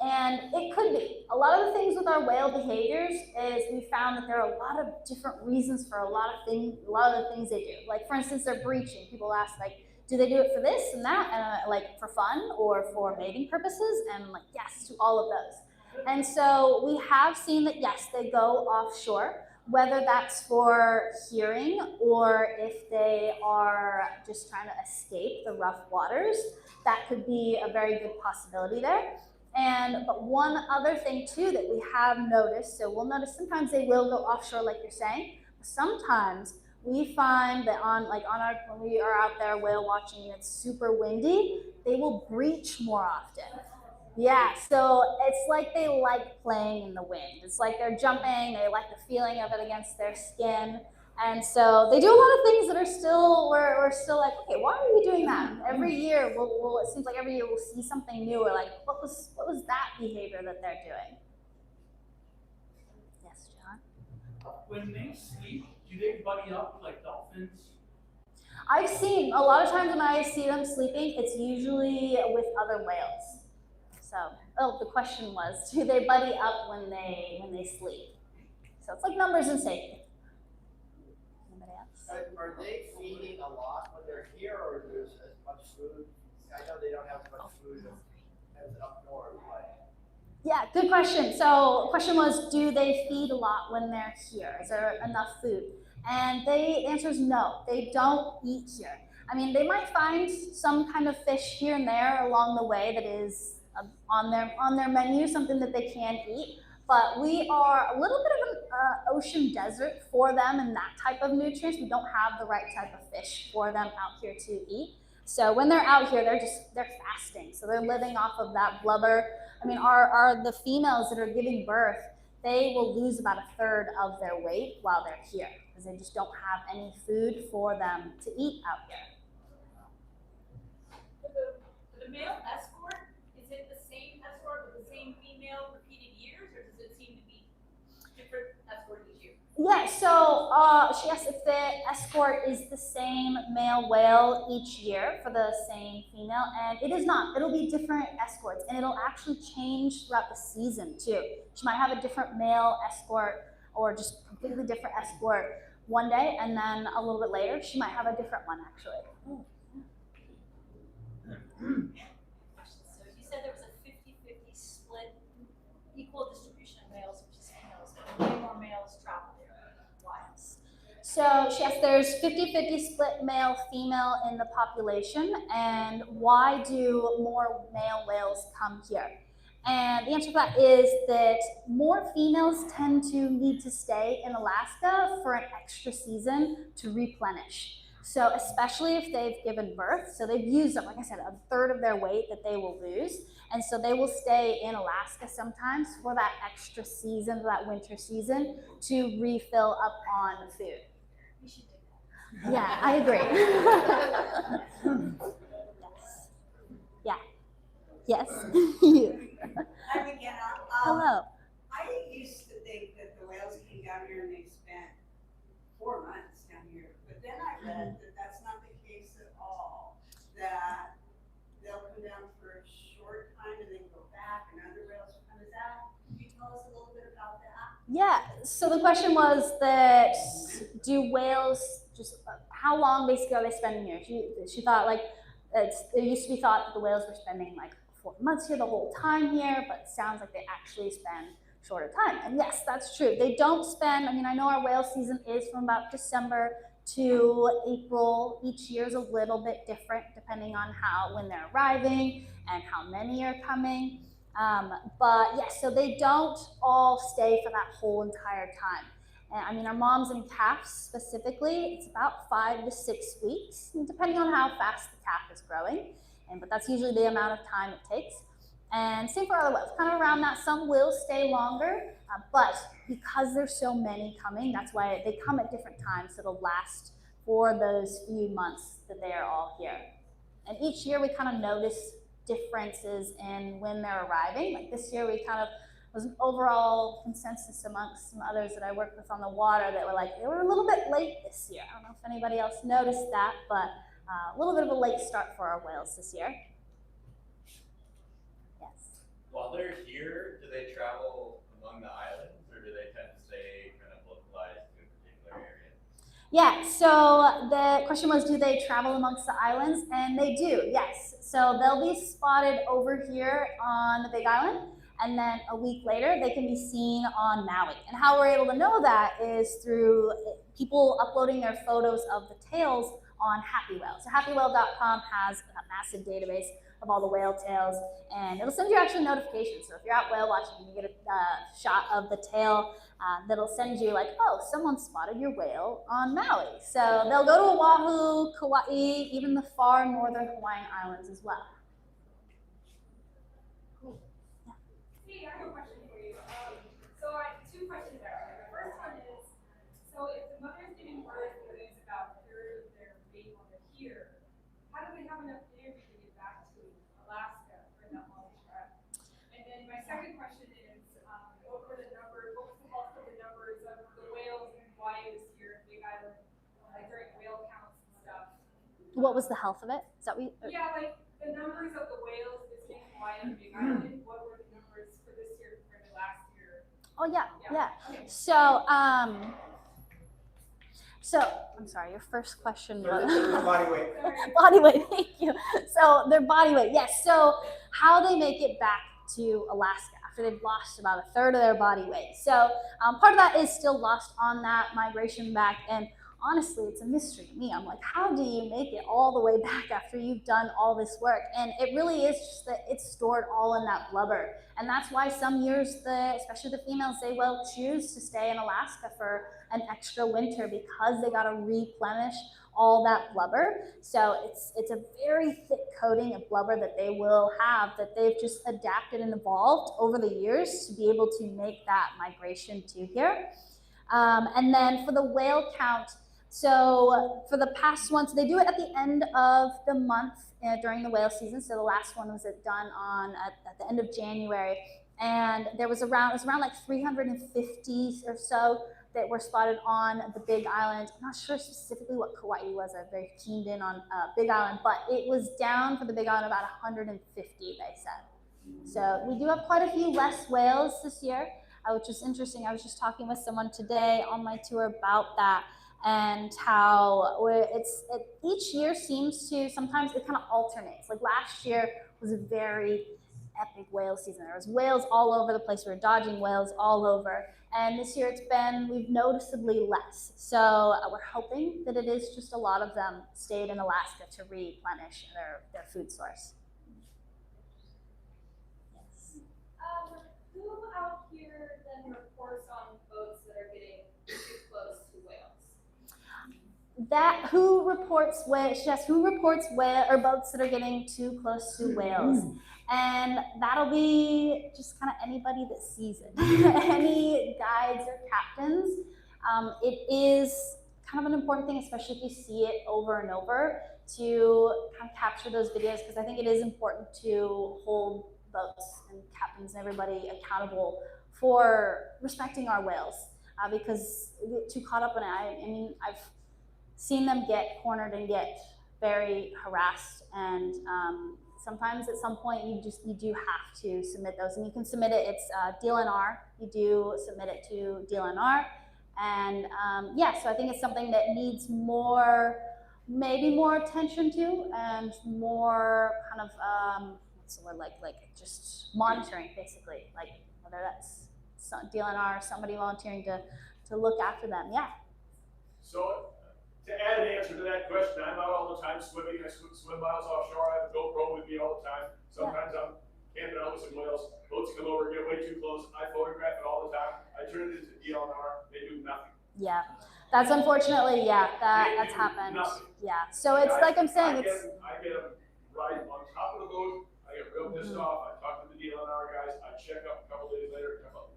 Speaker 3: And it could be. A lot of the things with our whale behaviors is we found that there are a lot of different reasons for a lot of the things they do. Like for instance, they're breaching. People ask like, do they do it for this and that, like for fun or for mating purposes? And I'm like, yes, to all of those. And so we have seen that yes, they go offshore, whether that's for hearing or if they are just trying to escape the rough waters. That could be a very good possibility there. But one other thing too that we have noticed, so we'll notice sometimes they will go offshore like you're saying, sometimes we find that when we are out there whale watching and it's super windy, they will breach more often. Yeah, so it's like they like playing in the wind. It's like they're jumping, they like the feeling of it against their skin. And so they do a lot of things that are still, we're still like, okay, why are you doing that? Every year, it seems like every year we'll see something new. We're like, what was that behavior that they're doing? Yes, John?
Speaker 7: When they sleep, do they buddy up like dolphins?
Speaker 3: I've seen, a lot of times when I see them sleeping, it's usually with other whales. So, the question was, do they buddy up when they sleep? So it's like numbers and safety. Anybody else?
Speaker 8: Are they feeding a lot when they're here, or there's as much food? I know they don't have as much food as up north, but...
Speaker 3: Yeah, good question. So the question was, do they feed a lot when they're here? Is there enough food? And the answer is no, they don't eat here. I mean, they might find some kind of fish here and there along the way that is on their menu, something that they can eat. But we are a little bit of an ocean desert for them and that type of nutrients. We don't have the right type of fish for them out here to eat. So when they're out here, they're fasting. So they're living off of that blubber. I mean, the females that are giving birth, they will lose about 1/3 of their weight while they're here because they just don't have any food for them to eat out here.
Speaker 5: The male escort, is it the same escort with the same female repeated years, or does it seem to be different escort each year?
Speaker 3: Yeah, so she asked if the escort is the same male whale each year for the same female, and it is not. It'll be different escorts, and it'll actually change throughout the season too. She might have a different male escort or just completely different escort one day, and then a little bit later, she might have a different one actually.
Speaker 9: So you said there was a 50-50 split, equal distribution of males versus females, but way more males travel there. Why?
Speaker 3: So she asked, there's 50-50 split male-female in the population, and why do more male whales come here? And the answer to that is that more females tend to need to stay in Alaska for an extra season to replenish. So especially if they've given birth, so they've used up, like I said, 1/3 of their weight that they will lose. And so they will stay in Alaska sometimes for that extra season, that winter season, to refill up on food.
Speaker 9: We should do that.
Speaker 3: Yeah, I agree. Yes. Yeah. Yes. You.
Speaker 10: Hi, Mikena.
Speaker 3: Hello.
Speaker 10: I used to think that the whales came down here and they spent 4 months down here, but then I read that that's not the case at all. That they'll come down for a short time and then go back, and other whales will come. Is that? Can you tell us a little bit about that?
Speaker 3: Yeah. So the question was that do whales just how long basically are they spending here? She thought like it used to be thought that the whales were spending like 4 months here the whole time here, but it sounds like they actually spend shorter time. And yes, that's true. They don't spend. I mean, I know our whale season is from about December to April. Each year is a little bit different depending on when they're arriving and how many are coming. But yes, so they don't all stay for that whole entire time. And I mean, our moms and calves specifically, it's about 5 to 6 weeks, depending on how fast the calf is growing. But that's usually the amount of time it takes. And same for other whales, kind of around that. Some will stay longer, but because there's so many coming, that's why they come at different times. So it'll last for those few months that they are all here. And each year we kind of notice differences in when they're arriving. Like this year we kind of was an overall consensus amongst some others that I worked with on the water that were like, they were a little bit late this year. I don't know if anybody else noticed that, but a little bit of a late start for our whales this year. Yes.
Speaker 11: While they're here, do they travel among the islands, or do they tend to stay kind of localized to a particular area?
Speaker 3: Yeah, so the question was, do they travel amongst the islands? And they do, yes. So they'll be spotted over here on the Big Island, and then a week later, they can be seen on Maui. And how we're able to know that is through people uploading their photos of the tails on Happy Whale. So happywhale.com has a massive database of all the whale tails, and it'll send you actually notifications. So if you're out whale watching and you get a shot of the tail, that'll send you like, oh, someone spotted your whale on Maui. So they'll go to Oahu, Kauai, even the far northern Hawaiian Islands as well.
Speaker 5: Cool. Yeah. Hey, I have a question for you. So I have 2 questions there. The first one is, so if the mother's giving birth and it's about a third of their baby when they're here, how do they have enough energy to get back to Alaska for that long trip? And then my second question is, what was the health of the numbers of the whales in Hawaii this year, Big Island, like during whale counts and stuff?
Speaker 3: What was the health of it? Is that what you,
Speaker 5: Yeah, like the numbers of the whales visiting Hawaii and Big Island, what were the numbers for this year compared to last year?
Speaker 3: Oh yeah.
Speaker 5: Okay.
Speaker 3: So I'm sorry, your first question was
Speaker 1: Body weight.
Speaker 3: body weight, thank you. So their body weight, yes. So how they make it back to Alaska after they've lost about a third of their body weight. So part of that is still lost on that migration back, and honestly, it's a mystery to me. I'm like, how do you make it all the way back after you've done all this work? And it really is just that it's stored all in that blubber. And that's why some years, especially the females, they will choose to stay in Alaska for an extra winter because they got to replenish all that blubber. So it's a very thick coating of blubber that they will have, that they've just adapted and evolved over the years to be able to make that migration to here. And then for the whale count, so for the past one, so they do it at the end of the month during the whale season. So the last one was done at the end of January, and it was around like 350 or so that were spotted on the Big Island. I'm not sure specifically what Kauai was. I'm very keened in on Big Island, but it was down for the Big Island about 150, they said. So we do have quite a few less whales this year, which is interesting. I was just talking with someone today on my tour about that, and how each year seems to, sometimes it kind of alternates. Like last year was a very epic whale season. There was whales all over the place. We were dodging whales all over. And this year we've noticeably less. So we're hoping that it is just a lot of them stayed in Alaska to replenish their food source. Yes.
Speaker 9: Who out here then reports on boats that are getting too close to whales?
Speaker 3: Who reports boats that are getting too close to whales? And that'll be just kind of anybody that sees it. Any guides or captains. It is kind of an important thing, especially if you see it over and over, to kind of capture those videos, because I think it is important to hold boats and captains and everybody accountable for respecting our whales, because we get too caught up in it. I mean, I've seen them get cornered and get very harassed, and sometimes at some point you do have to submit those, and you can submit it. It's DLNR. You do submit it to DLNR, and yeah, so I think it's something that needs maybe more attention to, and more kind of what's the word, like just monitoring, basically, like whether that's DLNR or somebody volunteering to look after them. Yeah.
Speaker 12: So to add an answer to that question, I'm out all the time swimming. I swim miles offshore. I have a GoPro with me all the time. Sometimes I'm camping out with some whales. Boats come over, get way too close. I photograph it all the time. I turn it into DLNR. They do nothing.
Speaker 3: Yeah, that's unfortunately, that's happened.
Speaker 12: Nothing.
Speaker 3: Yeah, so it's like I'm saying,
Speaker 12: I get them right on top of the boat. I get real pissed off. I talk to the DLNR guys. I check up a couple days later, a couple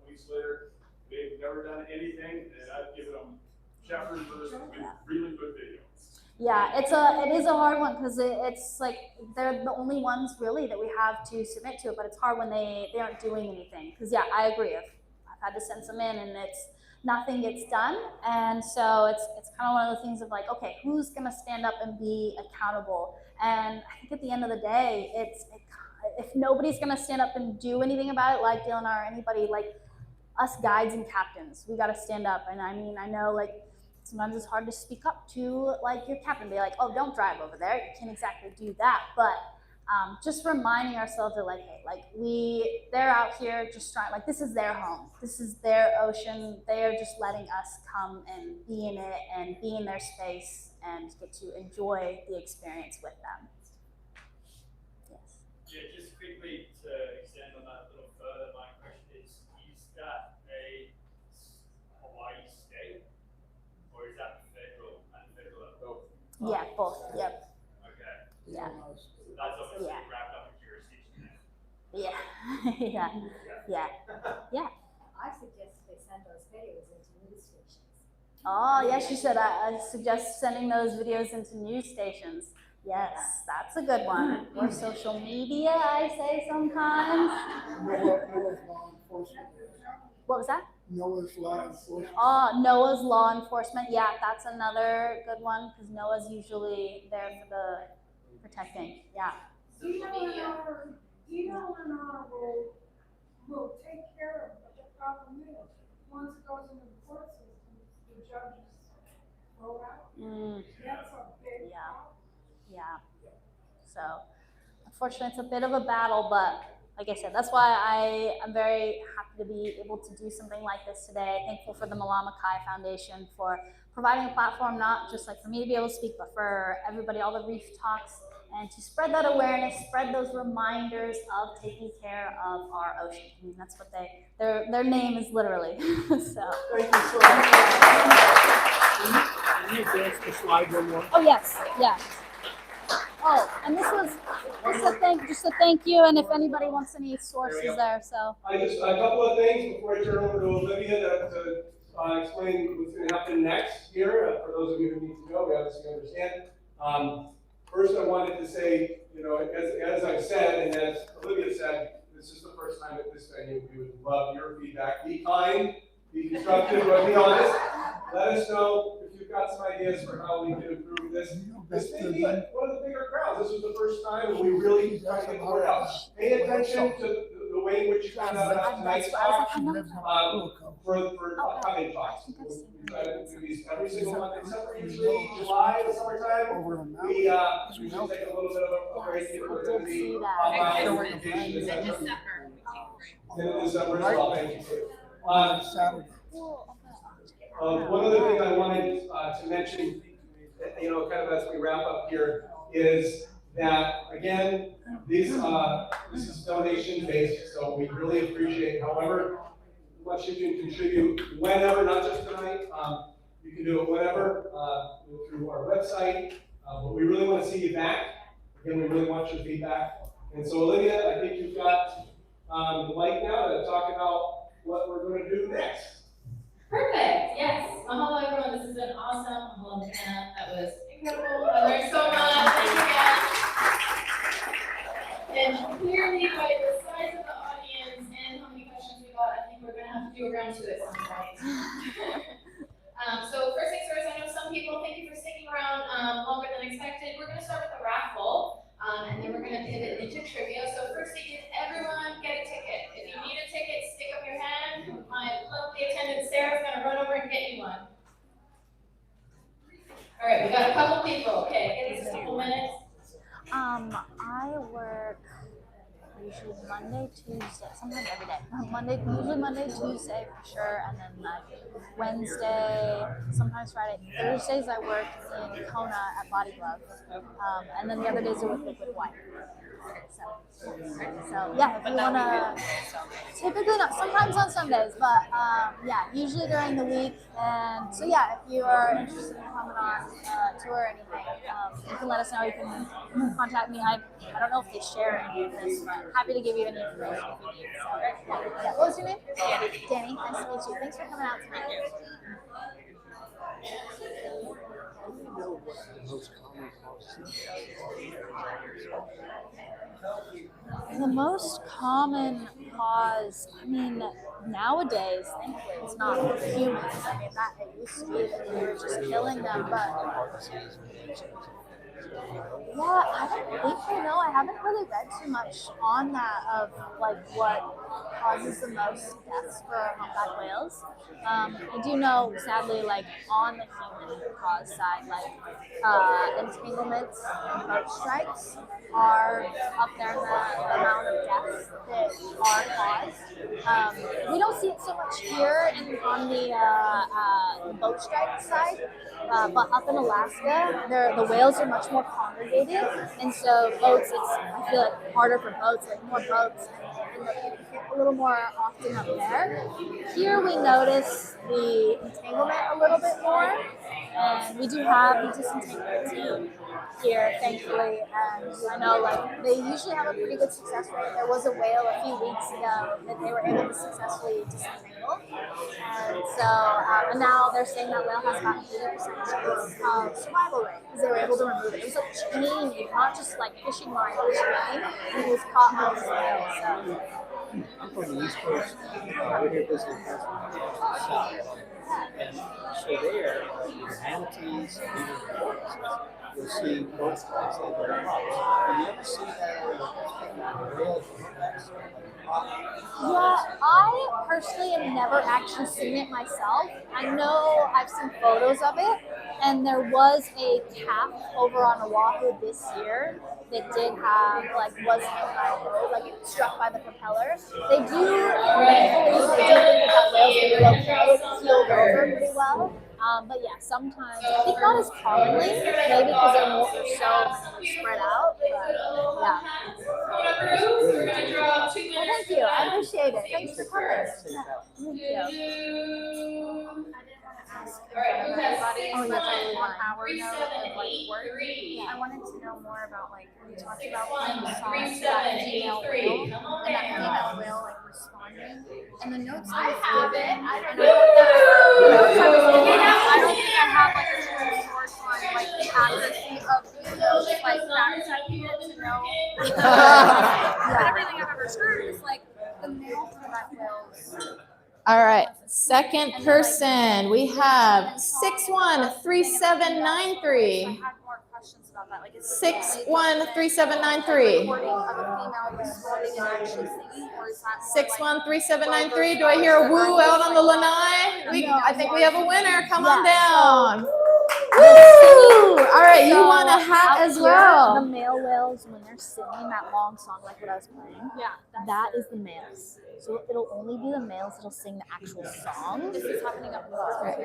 Speaker 12: weeks later. They've never done anything, and I've given them chapter and verse with really good video.
Speaker 3: Yeah, it is a hard one, because it's like they're the only ones really that we have to submit to it, but it's hard when they aren't doing anything. Because yeah, I agree. I've had to send some in, and nothing gets done, and so it's kind of one of those things of like, okay, who's gonna stand up and be accountable? And I think at the end of the day, if nobody's gonna stand up and do anything about it, like Dylan or anybody, like us guides and captains, we gotta stand up. And I mean, I know like sometimes it's hard to speak up to like your captain, be like, oh, don't drive over there. You can't exactly do that, but just reminding ourselves that like, hey, like they're out here just trying, like this is their home, this is their ocean. They are just letting us come and be in it and be in their space and get to enjoy the experience with them. Yes.
Speaker 4: Yeah, just quickly to extend on that a little further, my question is that a Hawaii state, or is that federal and federal at both?
Speaker 3: Yeah, both. Yep.
Speaker 4: Okay.
Speaker 3: Yeah.
Speaker 4: That's obviously wrapped up in jurisdiction then.
Speaker 3: Yeah. Yeah.
Speaker 9: I suggest they send those videos into news stations.
Speaker 3: Oh, yes, you should. I suggest sending those videos into news stations. Yes, that's a good one. Or social media, I say sometimes. What was that?
Speaker 6: NOAA's law enforcement.
Speaker 3: Oh, NOAA's law enforcement. Yeah, that's another good one, because NOAA's usually there for the protecting. Yeah.
Speaker 6: DLNR will take care of it, but the problem is, once it goes into the court system, the judges throw out. That's a big problem.
Speaker 3: Yeah. So, unfortunately, it's a bit of a battle, but like I said, that's why I am very happy to be able to do something like this today. Thankful for the Malama Foundation for providing a platform, not just like for me to be able to speak, but for everybody, all the reef talks, and to spread that awareness, spread those reminders of taking care of our ocean. I mean, that's what their name is literally. So.
Speaker 1: Thank you so much.
Speaker 7: Can you advance the slide one more?
Speaker 3: Oh yes, yeah. Oh, and this was just a thank you, and if anybody wants any sources there, so.
Speaker 1: A couple of things before I turn over to Olivia to explain what's going to happen next here. For those of you who need to know, we obviously understand. First, I wanted to say, you know, as I've said, and as Olivia said, this is the first time at this venue. We would love your feedback. Be kind, be constructive, but be honest. Let us know if you've got some ideas for how we can improve this. This may be one of the bigger crowds. This was the first time, and we really tried to get the word out. Pay attention to the way in which you found out about tonight's talk for upcoming talks. We try to do these every single month, except for usually July, the summertime. We usually take a little bit of a break. People are going to be online orientation, etc. In December as well. Thank you too. One other thing I wanted to mention, you know, kind of as we wrap up here, is that again, this is donation based, so we really appreciate however much you can contribute, whenever, not just tonight. You can do it whenever through our website. But we really want to see you back. Again, we really want your feedback. And so, Olivia, I think you've got the mic now to talk about what we're going to do next.
Speaker 13: Perfect. Yes. Mahalo, everyone. This is an awesome around to it sometime. So first things first, I know some people, thank you for sticking around longer than expected. We're gonna start with a raffle, and then we're gonna pivot into trivia. So first thing is everyone get a ticket. If you need a ticket, stick up your hand. My lovely attendant Sarah's gonna run over and get you one. All right, we got a couple people. Okay, give us a couple minutes.
Speaker 3: I work usually Monday, Tuesday, sometimes every day. Usually Monday, Tuesday for sure, and then like Wednesday, sometimes Friday. Thursdays I work in Kona at Body Glove, and then the other days are with Liquid Hawai'i. So yeah, if you wanna, typically not, sometimes on Sundays, but yeah, usually during the week. And so yeah, if you are interested in coming on tour or anything, you can let us know. You can contact me. I don't know if they share any of this, but happy to give you any information if you need. So yeah, what was your name? Danny. Danny, nice to meet you. Thanks for coming out tonight. The most common cause, I mean, nowadays, thankfully, it's not humans. I mean, that it used to be that we were just killing them, but yeah, I don't think so. No, I haven't really read too much on that of like what causes the most deaths for humpback whales. I do know, sadly, like on the human cause side, like entanglements and boat strikes are up there in the amount of deaths that are caused. We don't see it so much here on the boat strike side, but up in Alaska, the whales are much more congregated, and so boats, I feel like harder for boats, like more boats, and they get hit a little more often up there. Here we notice the entanglement a little bit more, and we do have a disentanglement team here, thankfully, and I know like they usually have a pretty good success rate. There was a whale a few weeks ago that they were able to successfully disentangle, and so and now they're saying that whale has about 80% survival rate because they were able to remove it. It was like chain, not just like fishing line, it was chain, and it was caught on the whale. So.
Speaker 8: I'm from the East Coast. We're here visiting friends from South. And so there, your manatees, even the tortoises, you'll see both sides of the crops. Do you ever see that whales or humpbacks?
Speaker 3: Yeah, I personally have never actually seen it myself. I know I've seen photos of it, and there was a calf over on Oahu this year that did have, like, was hit by a boat, like it struck by the propeller. They do, thankfully, they do think that whales will be okay. It's healed over pretty well. But yeah, sometimes, I think not as commonly, maybe because they're so spread out, but yeah. Well, thank you. I appreciate it. Thanks for coming. Yeah, thank you.
Speaker 13: Alright, who has
Speaker 3: Oh, yeah, totally fine.
Speaker 13: I
Speaker 14: wanted to know more about, like, we talked about when you saw
Speaker 13: 3783. Come on
Speaker 14: and that female
Speaker 13: down.
Speaker 14: whale, like, responding. And the notes
Speaker 13: I
Speaker 14: I was
Speaker 13: have
Speaker 14: given,
Speaker 13: it. I
Speaker 14: and
Speaker 13: don't know.
Speaker 14: I don't think I have, like, a true source on, like, the accuracy of those, like, facts I needed to know. But everything I've ever heard is, like, the male humpback whales.
Speaker 13: All right, second person, we have 613793.
Speaker 14: I had more questions about that. Like,
Speaker 13: 613793.
Speaker 14: Recording of a female responding and actually singing, or is that more
Speaker 13: 613793. Do I hear a woo out on the lanai? I think we have a winner. Come on down. Woo! All right, you want a hat as well.
Speaker 3: The male whales, when they're singing that long song like what I was playing, that is the males. So it'll only be the males that'll sing the actual song.
Speaker 14: This is happening up north.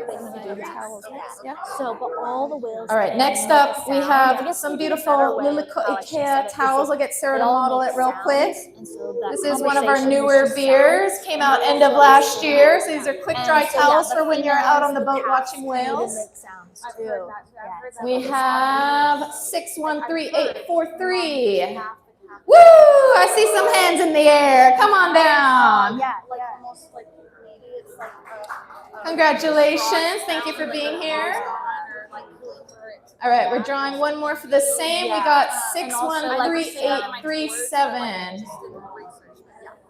Speaker 3: Yeah. So, but all the whales.
Speaker 13: All right, next up we have some beautiful Liquid Hawai'i towels. I'll get Sarah to model it real quick. This is one of our newer beers. Came out end of last year. So these are quick dry towels for when you're out on the boat watching whales. We have 613843. Woo! I see some hands in the air. Come on down.
Speaker 3: Yeah, like almost like maybe it's like.
Speaker 13: Congratulations. Thank you for being here. All right, we're drawing one more for the same. We got 613837.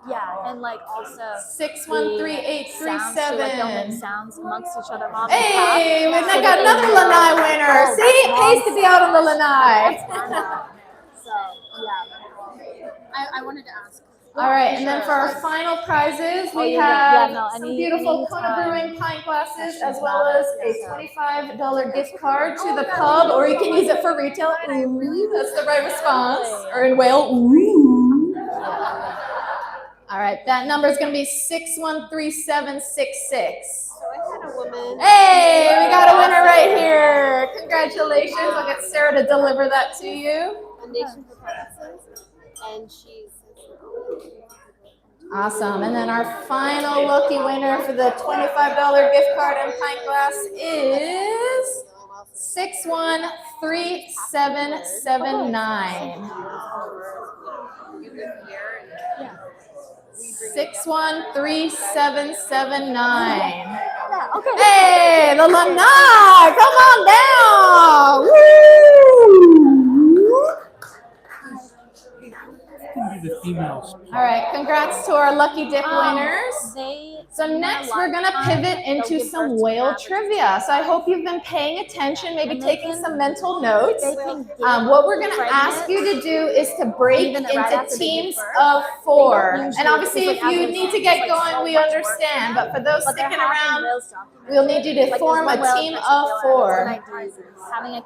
Speaker 14: Yeah, and like also
Speaker 13: 613837.
Speaker 14: like they'll make sounds amongst each other. Mom
Speaker 13: Hey,
Speaker 14: and
Speaker 13: we
Speaker 14: Pop,
Speaker 13: got another lanai winner.
Speaker 14: Oh,
Speaker 13: See, it pays to be out on the lanai.
Speaker 14: So yeah, I wanted to ask.
Speaker 13: All right, and then for our final prizes, we
Speaker 14: yeah,
Speaker 13: have
Speaker 14: no,
Speaker 13: some beautiful Kona Brewing pint glasses, as well as a $25 gift card to the pub, or you can use it for retail. Ooh, that's the right response. Or in whale, ooh. All right, that number is going to be 613766.
Speaker 14: So I had a woman.
Speaker 13: Hey, we got a winner right here. Congratulations. I'll get Sarah to deliver that to you.
Speaker 14: Foundation for Parkinson's, and she's
Speaker 13: Awesome. And then our final lucky winner for the $25 gift card and pint glass is 613779. 613779.
Speaker 14: Yeah, okay.
Speaker 13: Hey, the lanai, come on down. Woo!
Speaker 7: The females.
Speaker 13: All right, congrats to our lucky dip winners. So next we're gonna pivot into some whale trivia. So I hope you've been paying attention, maybe taking some mental notes. What we're gonna ask you to do is to break into teams of 4. And obviously if you need to get going, we understand. But for those sticking around, we'll need you to form a team of 4.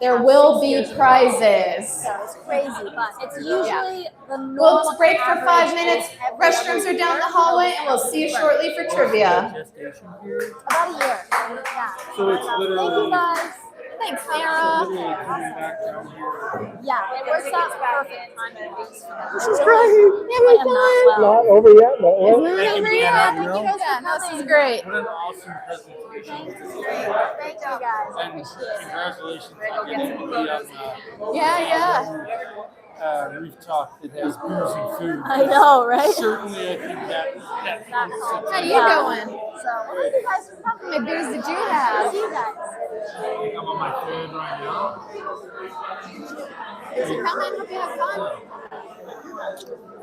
Speaker 13: There will be prizes.
Speaker 14: So it's crazy, but it's usually the normal.
Speaker 13: We'll break for 5 minutes. Restrooms are down the hallway, and we'll see you shortly for trivia.
Speaker 14: About a year. Yeah.
Speaker 8: So it's literally.
Speaker 14: Thank you guys.
Speaker 13: Thanks, Sarah.
Speaker 14: Yeah, it works out perfect timing.
Speaker 13: This is great. Yeah, we fun.
Speaker 8: Not over yet, but
Speaker 13: It's not over yet. Thank you guys. Yeah, no, this is great.
Speaker 7: What an awesome presentation.
Speaker 14: Thank you guys. I
Speaker 7: And
Speaker 14: appreciate it.
Speaker 7: congratulations on getting to be on
Speaker 13: Yeah.
Speaker 7: ReefTalk that has booze and food.
Speaker 14: I know, right?
Speaker 7: Certainly, I think that
Speaker 13: How you going?
Speaker 14: So, what did you guys
Speaker 13: How many beers did you have?
Speaker 14: you guys?
Speaker 7: I'm on my third right now.
Speaker 13: So come in, hope you have fun.
Speaker 7: Are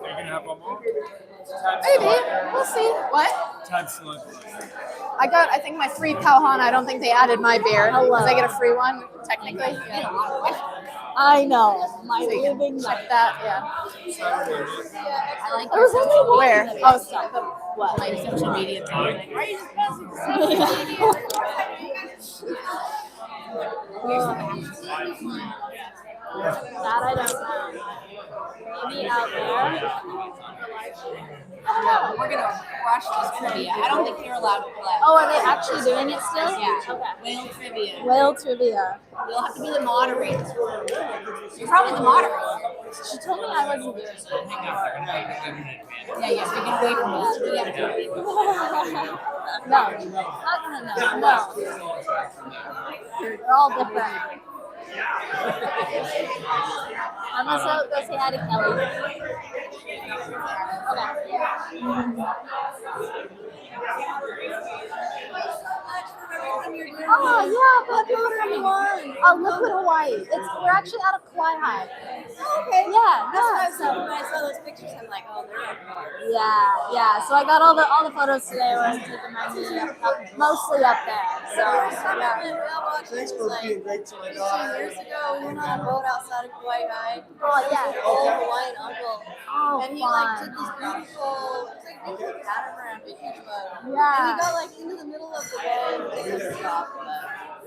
Speaker 7: you gonna have one more?
Speaker 13: Maybe. We'll see. What?
Speaker 7: Tad Select.
Speaker 13: I think my free Pauhan, I don't think they added my beer. Because I get a free one, technically.
Speaker 14: I know. My
Speaker 13: So you can
Speaker 14: living
Speaker 13: check that, yeah.
Speaker 14: I like it was only one.
Speaker 13: Where? Oh, sorry.
Speaker 14: What?
Speaker 13: My social media thing. Why are you just posting social
Speaker 14: That I don't know. Maybe out there.
Speaker 15: We're gonna rush this trivia. I don't think you're allowed to play.
Speaker 14: Oh, are they actually doing it still?
Speaker 15: Yeah.
Speaker 14: Okay.
Speaker 15: Whale trivia.
Speaker 14: Whale trivia.
Speaker 15: You'll have to be the moderator. You're probably the moderator.
Speaker 14: She told me I wasn't doing it.
Speaker 15: Yeah, you have to get away from us. We have to leave.
Speaker 14: No, not gonna know. No. They're all different. I'm gonna go say hi to Kelly. Oh yeah, but number 1. Liquid Hawai'i. We're actually out of Kauai.
Speaker 15: Okay.
Speaker 14: Yeah,
Speaker 15: That's why when I saw those pictures, I'm like, oh, they're up there.
Speaker 14: Yeah. So I got all the photos today where I'm taking my knee up, mostly up there. So yeah.
Speaker 8: Thanks for being great to my daughter.
Speaker 15: 2 years ago, we went on a boat outside of Kauai.
Speaker 14: Oh yeah.
Speaker 15: With old Hawaiian uncle.
Speaker 14: Oh,
Speaker 15: And he
Speaker 14: fun.
Speaker 15: did these beautiful, it's like beautiful catamaran vintage boat.
Speaker 14: Yeah.
Speaker 15: And we got into the middle of the boat and we just stopped.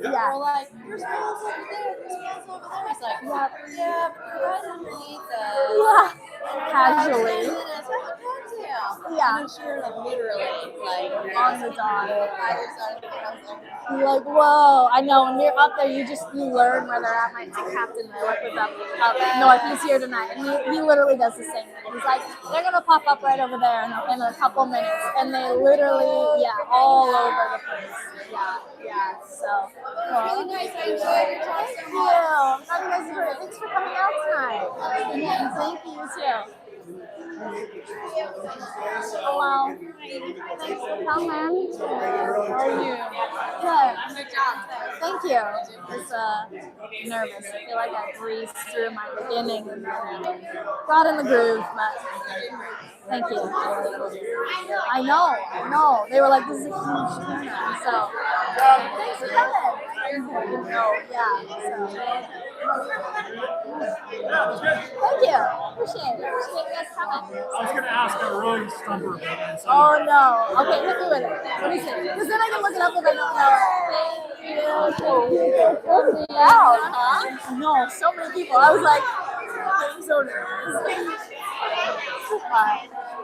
Speaker 14: Yeah.
Speaker 15: We're like, there's whales over there, there's whales over there. He's like, yeah, but they're right underneath us.
Speaker 14: Yeah. Casually.
Speaker 15: Yeah. And sure, literally,
Speaker 14: on the dot.
Speaker 15: Either side of the council.
Speaker 14: You're like, whoa. I know, when you're up there, you learn where they're at. My captain that I work with up north, he's here tonight. And he literally does the same thing. He's like, they're going to pop up right over there in a couple minutes. And they literally, all over the place. Yeah. So,
Speaker 15: Really nice. I enjoyed your talk so
Speaker 14: thank
Speaker 15: much.
Speaker 14: you. I'm glad you guys enjoyed it. Thanks for coming out tonight. And thank you, too.
Speaker 3: Hello. Thanks for coming. How are you? Good. Good job. Thank you. Just nervous. I feel like I breezed through my beginning and then got in the groove, but thank you. I know. They were like, this is a huge turnout. So thanks for coming. Yeah. Thank you. Appreciate it. Appreciate you guys coming.
Speaker 7: I was going to ask a really stumper bit.
Speaker 3: Oh no. Okay, hit me with it. Let me see. Because then I can look it up if I don't know it. Thank you. Huh? No, so many people. I was like, I'm so nervous.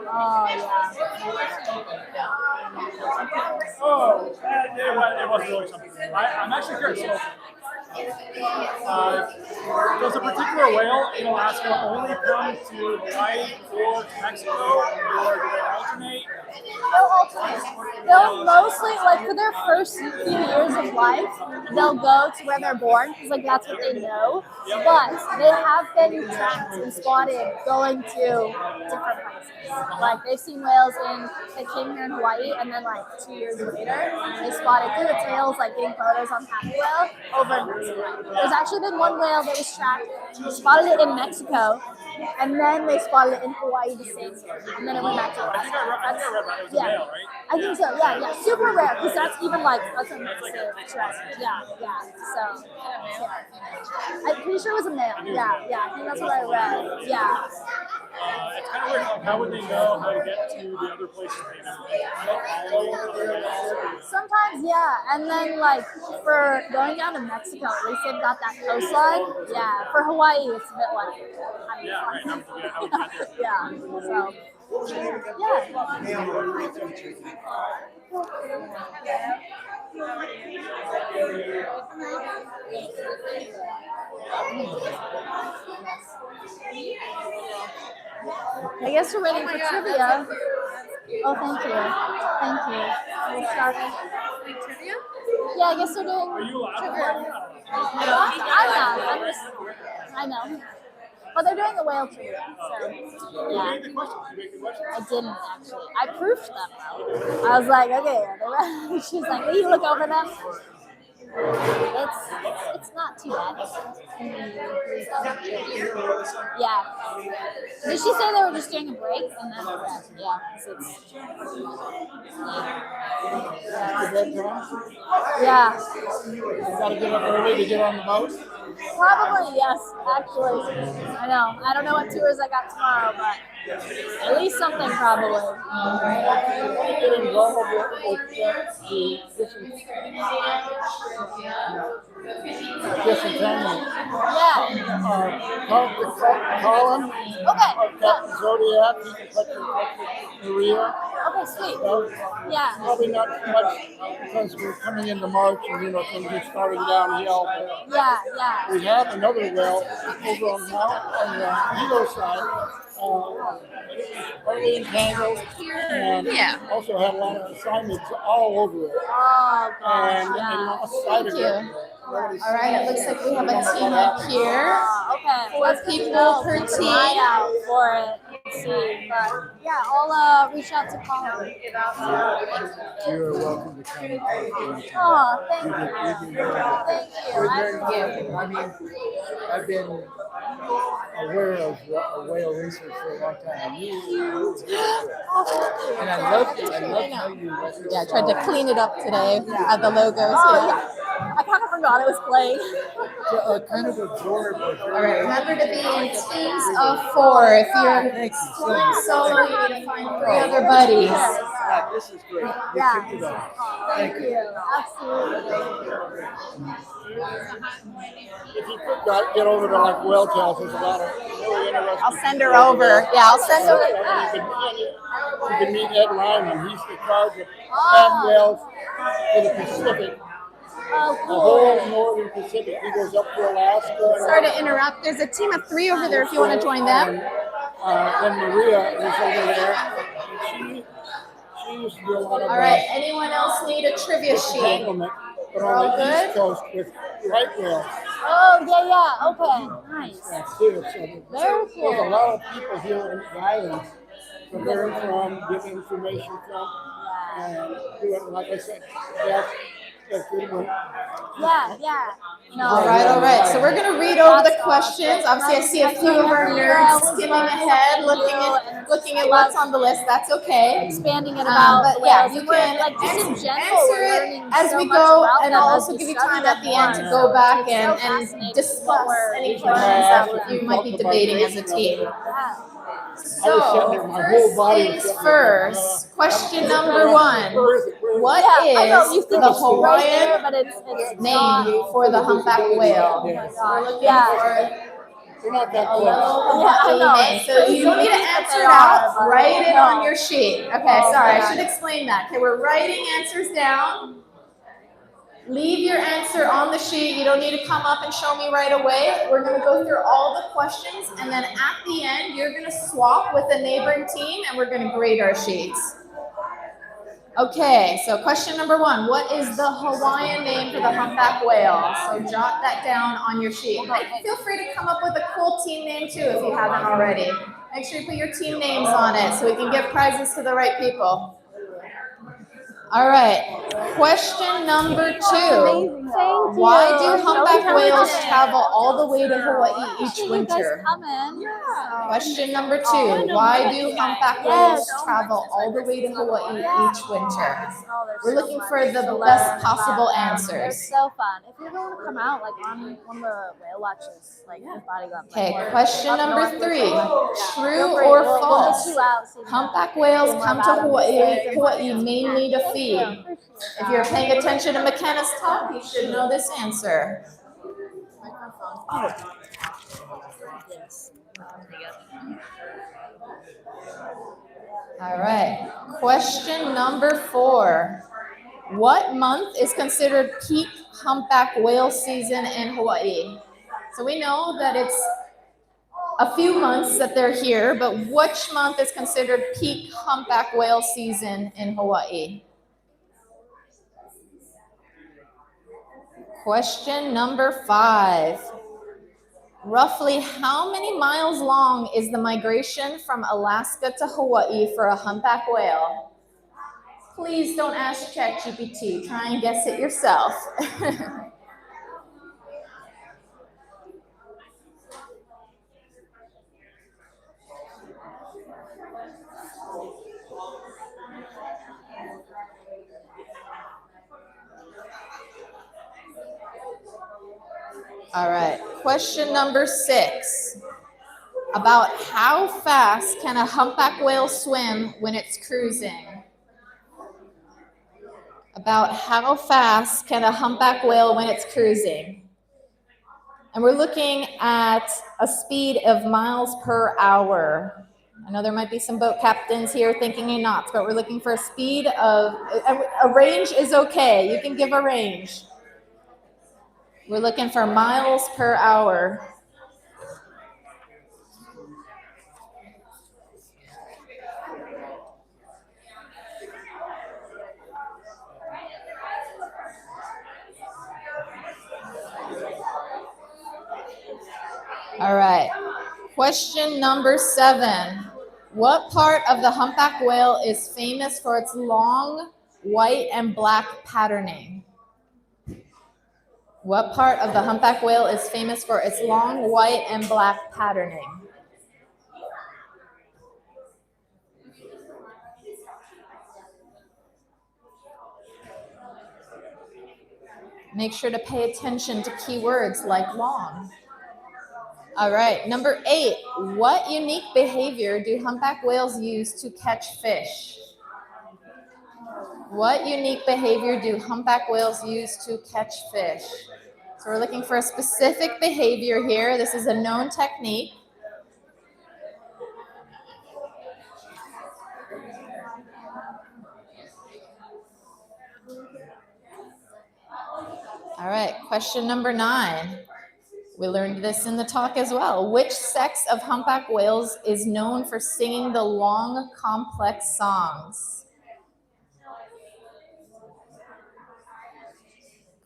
Speaker 3: Oh yeah.
Speaker 7: Oh, it wasn't really something. I'm actually curious. Does a particular whale in Alaska only come to Hawaii or to Mexico, or do they alternate?
Speaker 3: They'll alternate. They'll mostly, like for their first few years of life, they'll go to where they're born because like that's what they know. But they have been tracked and spotted going to different places. Like they've seen whales they came here in Hawaii, and then like 2 years later, they spotted through the tails, like getting photos on Humpback Whale over in Mexico. There's actually been one whale that was tracked, spotted it in Mexico, and then they spotted it in Hawaii the same year, and then it went back to Alaska.
Speaker 7: I think I read that. It was a male, right?
Speaker 3: I think so. Yeah. Super rare because that's even like that's a massive trend. Yeah. So, yeah. I'm pretty sure it was a male. Yeah. I think that's what I read. Yeah.
Speaker 7: It's kind of weird. Like, how would they know how to get to the other places they know?
Speaker 3: Sometimes, yeah. And then, like, for going down to Mexico, at least they've got that coastline. Yeah. For Hawaii, it's a bit like, yeah. So, I guess we're waiting for trivia. Oh, thank you. We'll start.
Speaker 14: Trivia?
Speaker 3: Yeah, I guess they're doing trivia. I know. But they're doing the whale trivia, so yeah. I didn't actually. I proofed them though. I was like, okay. She's like, will you look over them? It's not too bad. Yeah. Did she say they were just doing a break? And then yeah. Yeah.
Speaker 8: You gotta get up early to get on the boat?
Speaker 3: Probably, yes, actually. I know. I don't know what tours I got tomorrow, but at least something probably.
Speaker 8: Get involved with the disentanglement.
Speaker 3: Yeah.
Speaker 8: Colin.
Speaker 3: Okay.
Speaker 8: Captain Zodiac. He can put the Maria.
Speaker 3: Okay, sweet. Yeah.
Speaker 8: Probably not much because we're coming into March and things are starting downhill.
Speaker 3: Yeah.
Speaker 8: We have another whale over on the Hilo side. Partly entangled and also had a lot of assignments all over it.
Speaker 3: Oh, gosh.
Speaker 8: And
Speaker 13: Thank you. All right, it looks like we have a team up here.
Speaker 3: Okay.
Speaker 13: 4 people per
Speaker 3: Keep an
Speaker 13: team.
Speaker 3: eye out for it. See, but yeah, I'll reach out to Colin.
Speaker 8: You're welcome to come.
Speaker 3: Oh, thank you. Thank you.
Speaker 8: I mean, I've been aware of whale research for a long time. And I love how you.
Speaker 13: Yeah, I tried to clean it up today at the logos.
Speaker 3: Yeah. I kind of forgot it was playing.
Speaker 8: Kind of absorbed.
Speaker 13: All right, remember to be in teams of 4. If you're flying solo, you need to find 3 other buddies.
Speaker 8: Yeah, this is great.
Speaker 3: Yeah. Thank you. Absolutely.
Speaker 8: If you could get over to like whale tails, there's a lot of really interesting.
Speaker 13: I'll send her over. Yeah, I'll send her.
Speaker 8: You can meet Ed Lyman. He's in charge of sperm whales for the Pacific.
Speaker 3: Oh,
Speaker 8: The whole northern Pacific. He goes up to Alaska.
Speaker 13: Sorry to interrupt. There's a team of 3 over there if you want to join them.
Speaker 8: And Maria is over there. She used to do a lot of.
Speaker 13: All right. Anyone else need a trivia sheet?
Speaker 8: But on the East Coast with right whales.
Speaker 3: Oh, yeah. Okay. Nice.
Speaker 8: That's serious.
Speaker 3: Very cool.
Speaker 8: There's a lot of people here in the islands
Speaker 7: preparing from, getting information from, and do it, like I said, that's good work.
Speaker 14: Yeah.
Speaker 13: All right. So we're going to read over the questions. Obviously, I see a few of our nerds skimming ahead, looking at what's on the list. That's okay.
Speaker 14: Expanding it about
Speaker 13: but
Speaker 14: the
Speaker 13: yeah,
Speaker 14: whales.
Speaker 13: you
Speaker 14: And we're,
Speaker 13: can
Speaker 14: like, just in general,
Speaker 13: answer
Speaker 14: we're
Speaker 13: it
Speaker 14: learning
Speaker 13: as
Speaker 14: so
Speaker 13: we
Speaker 14: much
Speaker 13: go,
Speaker 14: about
Speaker 13: and
Speaker 14: them
Speaker 13: I'll
Speaker 14: as
Speaker 13: also
Speaker 14: we
Speaker 13: give you
Speaker 14: study
Speaker 13: time
Speaker 14: them
Speaker 13: at the end to
Speaker 14: more.
Speaker 13: go back
Speaker 14: It's so
Speaker 13: and
Speaker 14: fascinating
Speaker 13: discuss
Speaker 14: what we're
Speaker 13: any
Speaker 14: learning
Speaker 13: questions
Speaker 14: about
Speaker 13: that
Speaker 14: them.
Speaker 13: you might be debating as a team.
Speaker 14: Yeah.
Speaker 13: So, first things first, question number 1. What is the Hawaiian name for the humpback whale? We're looking for a little Hawaii name. So you don't need to answer it out, write it on your sheet. Okay, sorry, I should explain that. Okay, we're writing answers down. Leave your answer on the sheet. You don't need to come up and show me right away. We're going to go through all the questions, and then at the end, you're going to swap with the neighboring team, and we're going to grade our sheets. Okay, so question number 1. What is the Hawaiian name for the humpback whale? So jot that down on your sheet. And feel free to come up with a cool team name too if you haven't already. Make sure you put your team names on it so we can give prizes to the right people. All right, question number 2. Why do humpback whales travel all the way to Hawaii each winter? Question number 2. Why do humpback whales travel all the way to Hawaii each winter? We're looking for the best possible answers.
Speaker 14: It's so fun. If you're going to come out like on one of the whale watches, like with bodyguards.
Speaker 13: Okay, question number 3. True or false? Humpback whales come to Hawaii mainly to feed. If you're paying attention to Mikena's talk, you should know this answer. All right, question number 4. What month is considered peak humpback whale season in Hawaii? So we know that it's a few months that they're here, but which month is considered peak humpback whale season in Hawaii? Question number 5. Roughly how many miles long is the migration from Alaska to Hawaii for a humpback whale? Please don't ask ChatGPT. Try and guess it yourself. All right, question number 6. About how fast can a humpback whale swim when it's cruising? About how fast can a humpback whale when it's cruising? And we're looking at a speed of miles per hour. I know there might be some boat captains here thinking in knots, but we're looking for a speed of, a range is okay. You can give a range. We're looking for miles per hour. All right, question number 7. What part of the humpback whale is famous for its long white and black patterning? What part of the humpback whale is famous for its long white and black patterning? Make sure to pay attention to keywords like long. All right, number 8. What unique behavior do humpback whales use to catch fish? What unique behavior do humpback whales use to catch fish? So we're looking for a specific behavior here. This is a known technique. All right, question number 9. We learned this in the talk as well. Which sex of humpback whales is known for singing the long, complex songs?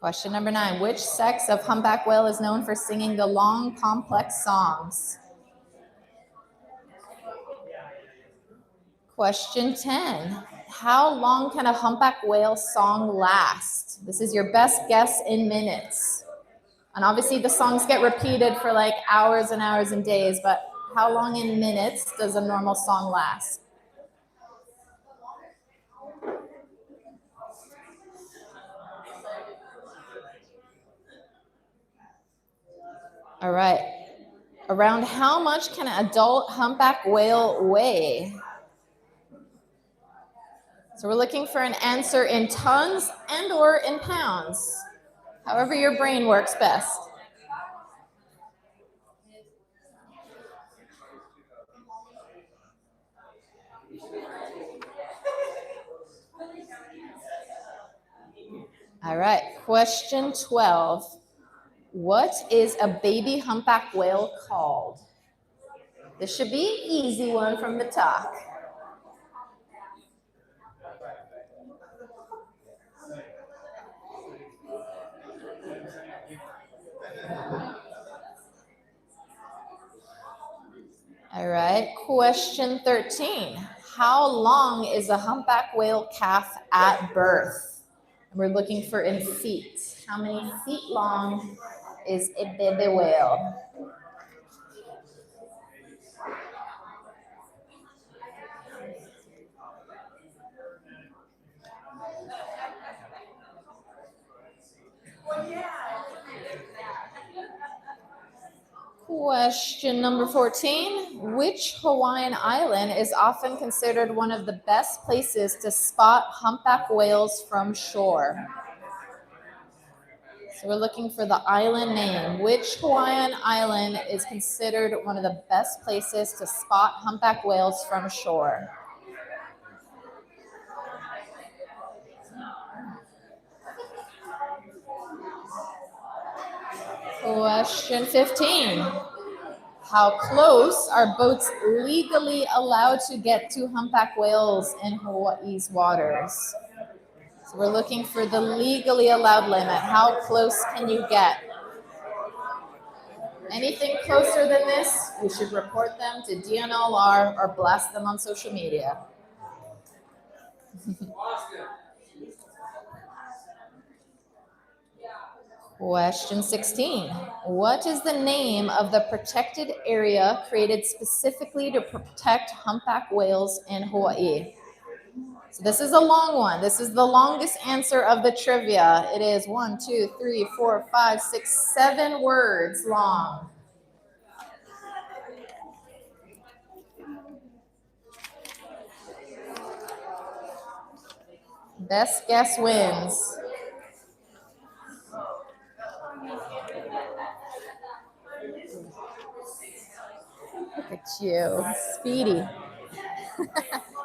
Speaker 13: Question number 9. Which sex of humpback whale is known for singing the long, complex songs? Question 10. How long can a humpback whale song last? This is your best guess in minutes. And obviously the songs get repeated for like hours and hours and days, but how long in minutes does a normal song last? All right. Around how much can an adult humpback whale weigh? So we're looking for an answer in tons and or in pounds. However your brain works best. All right, question 12. What is a baby humpback whale called? This should be an easy one from the top. All right, question 13. How long is a humpback whale calf at birth? We're looking for in feet. How many feet long is a baby whale? Question number 14. Which Hawaiian island is often considered one of the best places to spot humpback whales from shore? So we're looking for the island name. Which Hawaiian island is considered one of the best places to spot humpback whales from shore? Question 15. How close are boats legally allowed to get to humpback whales in Hawaii's waters? So we're looking for the legally allowed limit. How close can you get? Anything closer than this, we should report them to DNLR or blast them on social media. Question 16. What is the name of the protected area created specifically to protect humpback whales in Hawaii? So this is a long one. This is the longest answer of the trivia. It is 1, 2, 3, 4, 5, 6, 7 words long. Best guess wins. Look at you, Speedy.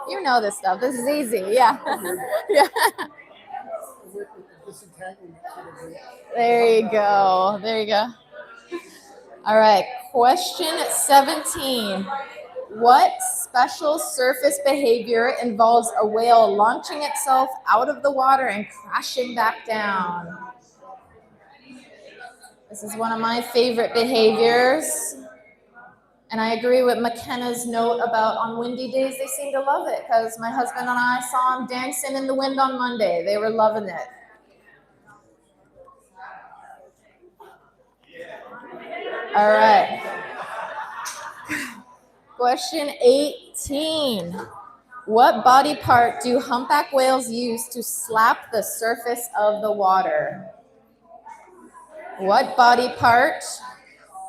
Speaker 13: You know this stuff. This is easy. Yeah. Yeah. There you go. There you go. All right. Question 17. What special surface behavior involves a whale launching itself out of the water and crashing back down? This is one of my favorite behaviors. And I agree with Mikena's note about on windy days, they seem to love it because my husband and I saw them dancing in the wind on Monday. They were loving it. All right. Question 18. What body part do humpback whales use to slap the surface of the water? What body part,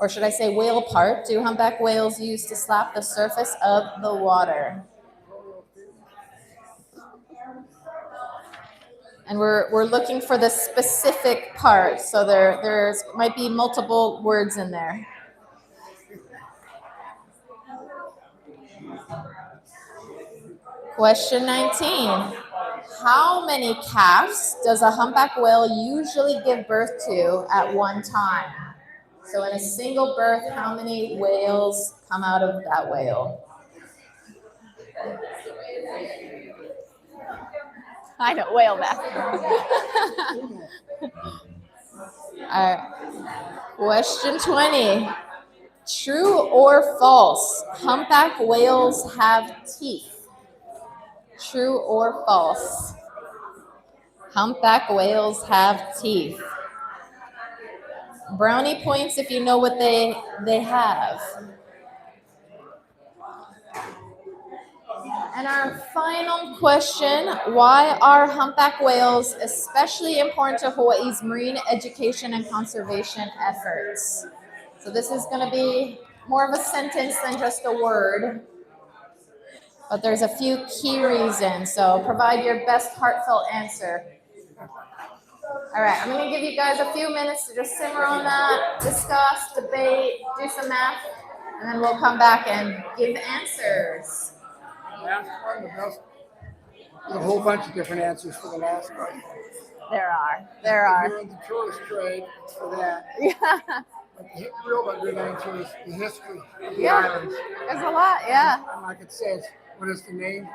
Speaker 13: or should I say whale part, do humpback whales use to slap the surface of the water? And we're looking for the specific part, so there's might be multiple words in there. Question 19. How many calves does a humpback whale usually give birth to at one time? So in a single birth, how many whales come out of that whale? I know, whale math. All right. Question 20. True or false? Humpback whales have teeth. True or false? Humpback whales have teeth. Brownie points if you know what they have. And our final question, why are humpback whales especially important to Hawaii's marine education and conservation efforts? So this is going to be more of a sentence than just a word, but there's a few key reasons. So provide your best heartfelt answer. All right, I'm going to give you guys a few minutes to just simmer on that, discuss, debate, do some math, and then we'll come back and give answers.
Speaker 7: Last one, the best. There's a whole bunch of different answers for the last question.
Speaker 13: There are.
Speaker 7: If you're in the tourist trade, it's for that.
Speaker 13: Yeah.
Speaker 7: But the real good answer is the history of the
Speaker 13: Yeah.
Speaker 7: islands.
Speaker 13: There's a lot, yeah.
Speaker 7: And like it says, what is the name?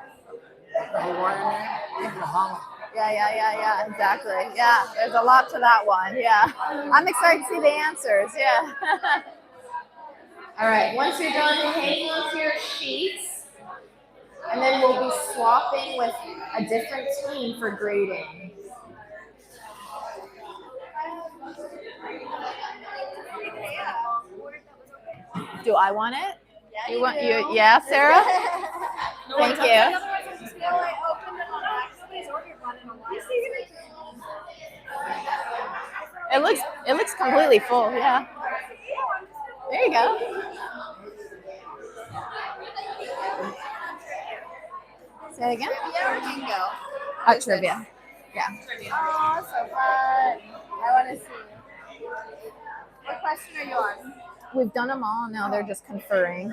Speaker 7: The Hawaiian name? Malama.
Speaker 13: Yeah, exactly. Yeah, there's a lot to that one, yeah. I'm excited to see the answers, yeah. All right, once you're done hanging onto your sheets, and then we'll be swapping with a different team for grading. Do I want it?
Speaker 14: Yeah,
Speaker 13: you want you? Yeah, Sarah. Thank you. It looks completely full. Yeah. There you go. Say it again.
Speaker 14: Trivia or bingo?
Speaker 13: Trivia. Yeah.
Speaker 14: Oh, so fun. I want to see. What question are you on?
Speaker 13: We've done them all. Now they're just conferring.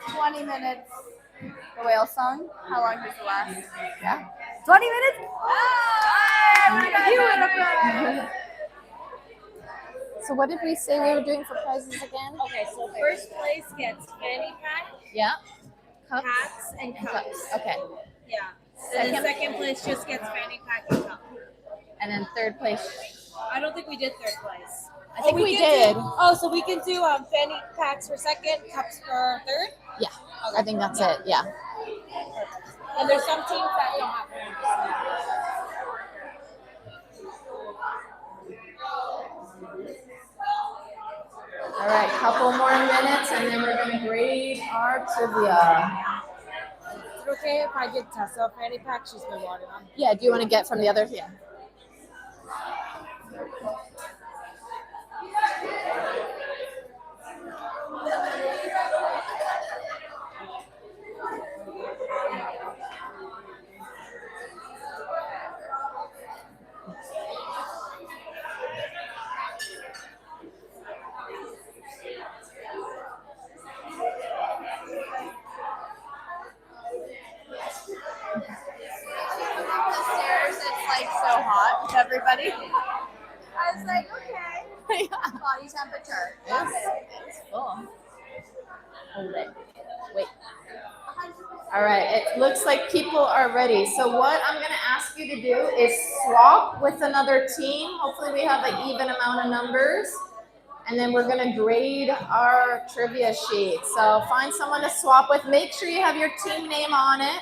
Speaker 14: $20 The whale song. How long does it last?
Speaker 13: Yeah.
Speaker 14: 20 minutes? Oh,
Speaker 13: So what did we say we were doing for prizes again?
Speaker 15: Okay, so first place gets fanny pack,
Speaker 13: Yeah. Cups.
Speaker 15: hats, and cups.
Speaker 13: Okay.
Speaker 15: Yeah. And then second place just gets fanny pack and cup.
Speaker 13: And then third place.
Speaker 15: I don't think we did third place.
Speaker 13: I think we
Speaker 15: can
Speaker 13: did.
Speaker 15: So we can do fanny packs for second, cups for third.
Speaker 13: Yeah.
Speaker 15: Okay.
Speaker 13: I think that's it. Yeah.
Speaker 15: And there's some teams that don't have fanny packs.
Speaker 13: All right, couple more minutes, and then we're gonna grade our trivia.
Speaker 15: Is it okay if I get Tessa a fanny pack? She's been wanting on.
Speaker 13: Yeah. Do you want to get from the other? Yeah.
Speaker 14: Everybody. I was like, okay. Body temperature.
Speaker 13: It's full. Hold it. Wait. All right. It looks like people are ready. So what I'm going to ask you to do is swap with another team. Hopefully we have an even amount of numbers. And then we're going to grade our trivia sheet. So find someone to swap with. Make sure you have your team name on it.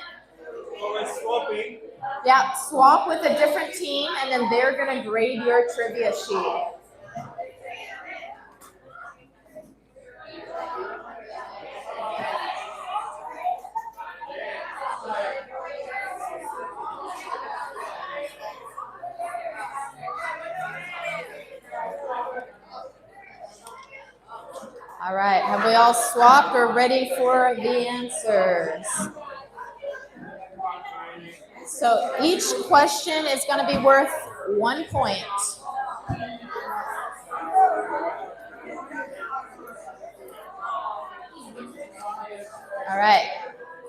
Speaker 12: We're swapping.
Speaker 13: Yeah, swap with a different team, and then they're going to grade your trivia sheet. All right, have we all swapped or ready for the answers? So each question is going to be worth 1 point. All right.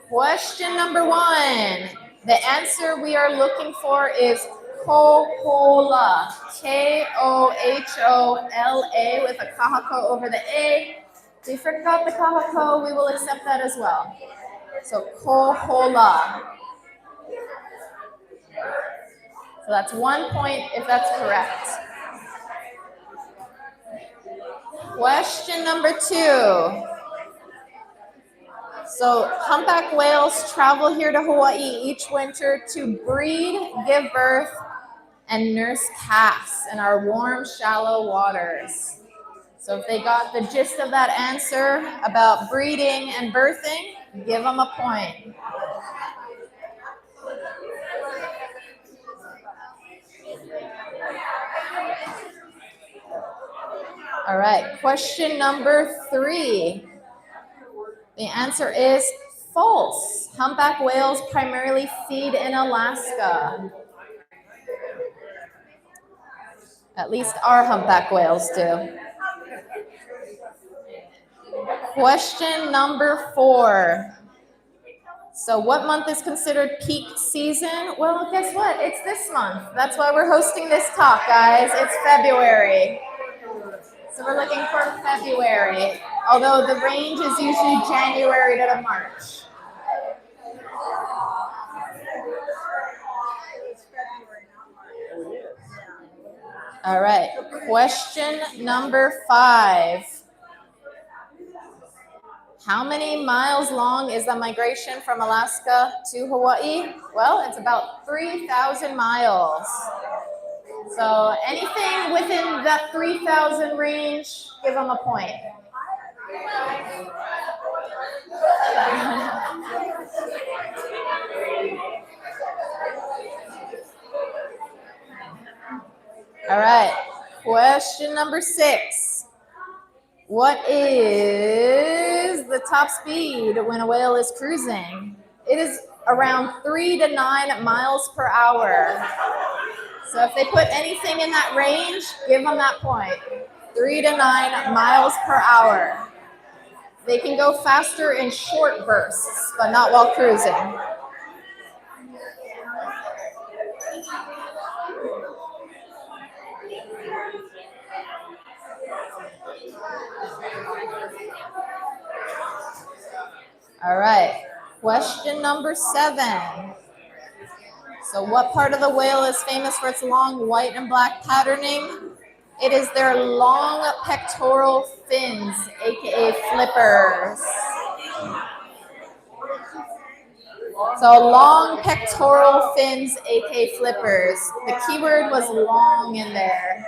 Speaker 13: Question number 1. The answer we are looking for is kohola. K-O-H-O-L-A with a kahako over the A. If we forgot the kahako, we will accept that as well. So kohola. So that's 1 point if that's correct. Question number 2. So humpback whales travel here to Hawaii each winter to breed, give birth, and nurse calves in our warm, shallow waters. So if they got the gist of that answer about breeding and birthing, give them a point. All right, question number 3. The answer is false. Humpback whales primarily feed in Alaska. At least our humpback whales do. Question number 4. So what month is considered peak season? Well, guess what? It's this month. That's why we're hosting this talk, guys. It's February. So we're looking for February, although the range is usually January to March. All right, question number 5. How many miles long is the migration from Alaska to Hawaii? Well, it's about 3,000 miles. So anything within that 3,000 range, give them a point. All right, question number 6. What is the top speed when a whale is cruising? It is around 3 to 9 miles per hour. So if they put anything in that range, give them that point. 3 to 9 miles per hour. They can go faster in short bursts, but not while cruising. All right, question number 7. So what part of the whale is famous for its long white and black patterning? It is their long pectoral fins, aka flippers. So long pectoral fins, aka flippers. The keyword was long in there.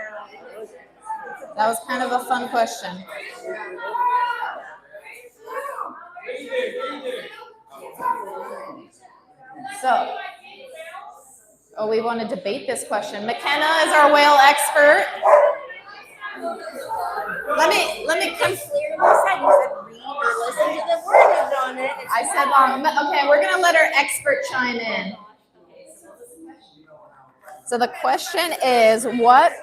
Speaker 13: That was kind of a fun question. So, we want to debate this question. Mikena is our whale expert. Let me clearly said you said read or listen to the wording on it. I said long. Okay, we're gonna let our expert chime in. So the question is, what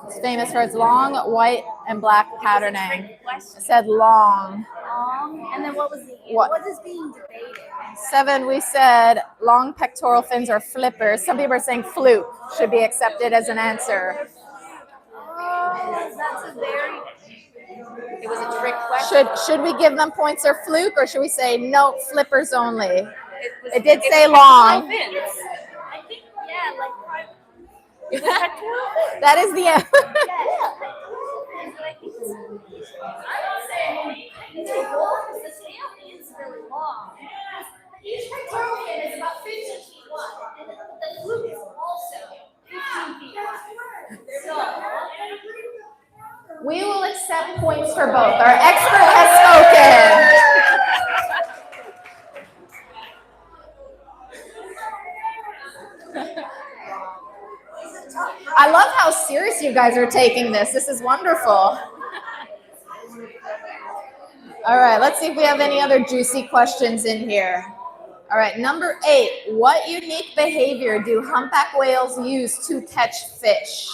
Speaker 13: is famous for its long white and black patterning? I said long.
Speaker 3: And then what was the
Speaker 13: What
Speaker 3: is being debated?
Speaker 13: 7, we said long pectoral fins or flippers. Some people are saying fluke should be accepted as an answer.
Speaker 3: That's a very. It was a trick question.
Speaker 13: Should we give them points or fluke, or should we say no, flippers only? It did say long.
Speaker 3: I think, yeah, like. Is it pectoral?
Speaker 13: That is the end.
Speaker 3: The tail is really long. Each pectoral fin is about 15 feet wide, and the fluke is also 15 feet wide. So,
Speaker 13: We will accept points for both. Our expert has spoken. I love how serious you guys are taking this. This is wonderful. All right, let's see if we have any other juicy questions in here. All right, number 8. What unique behavior do humpback whales use to catch fish?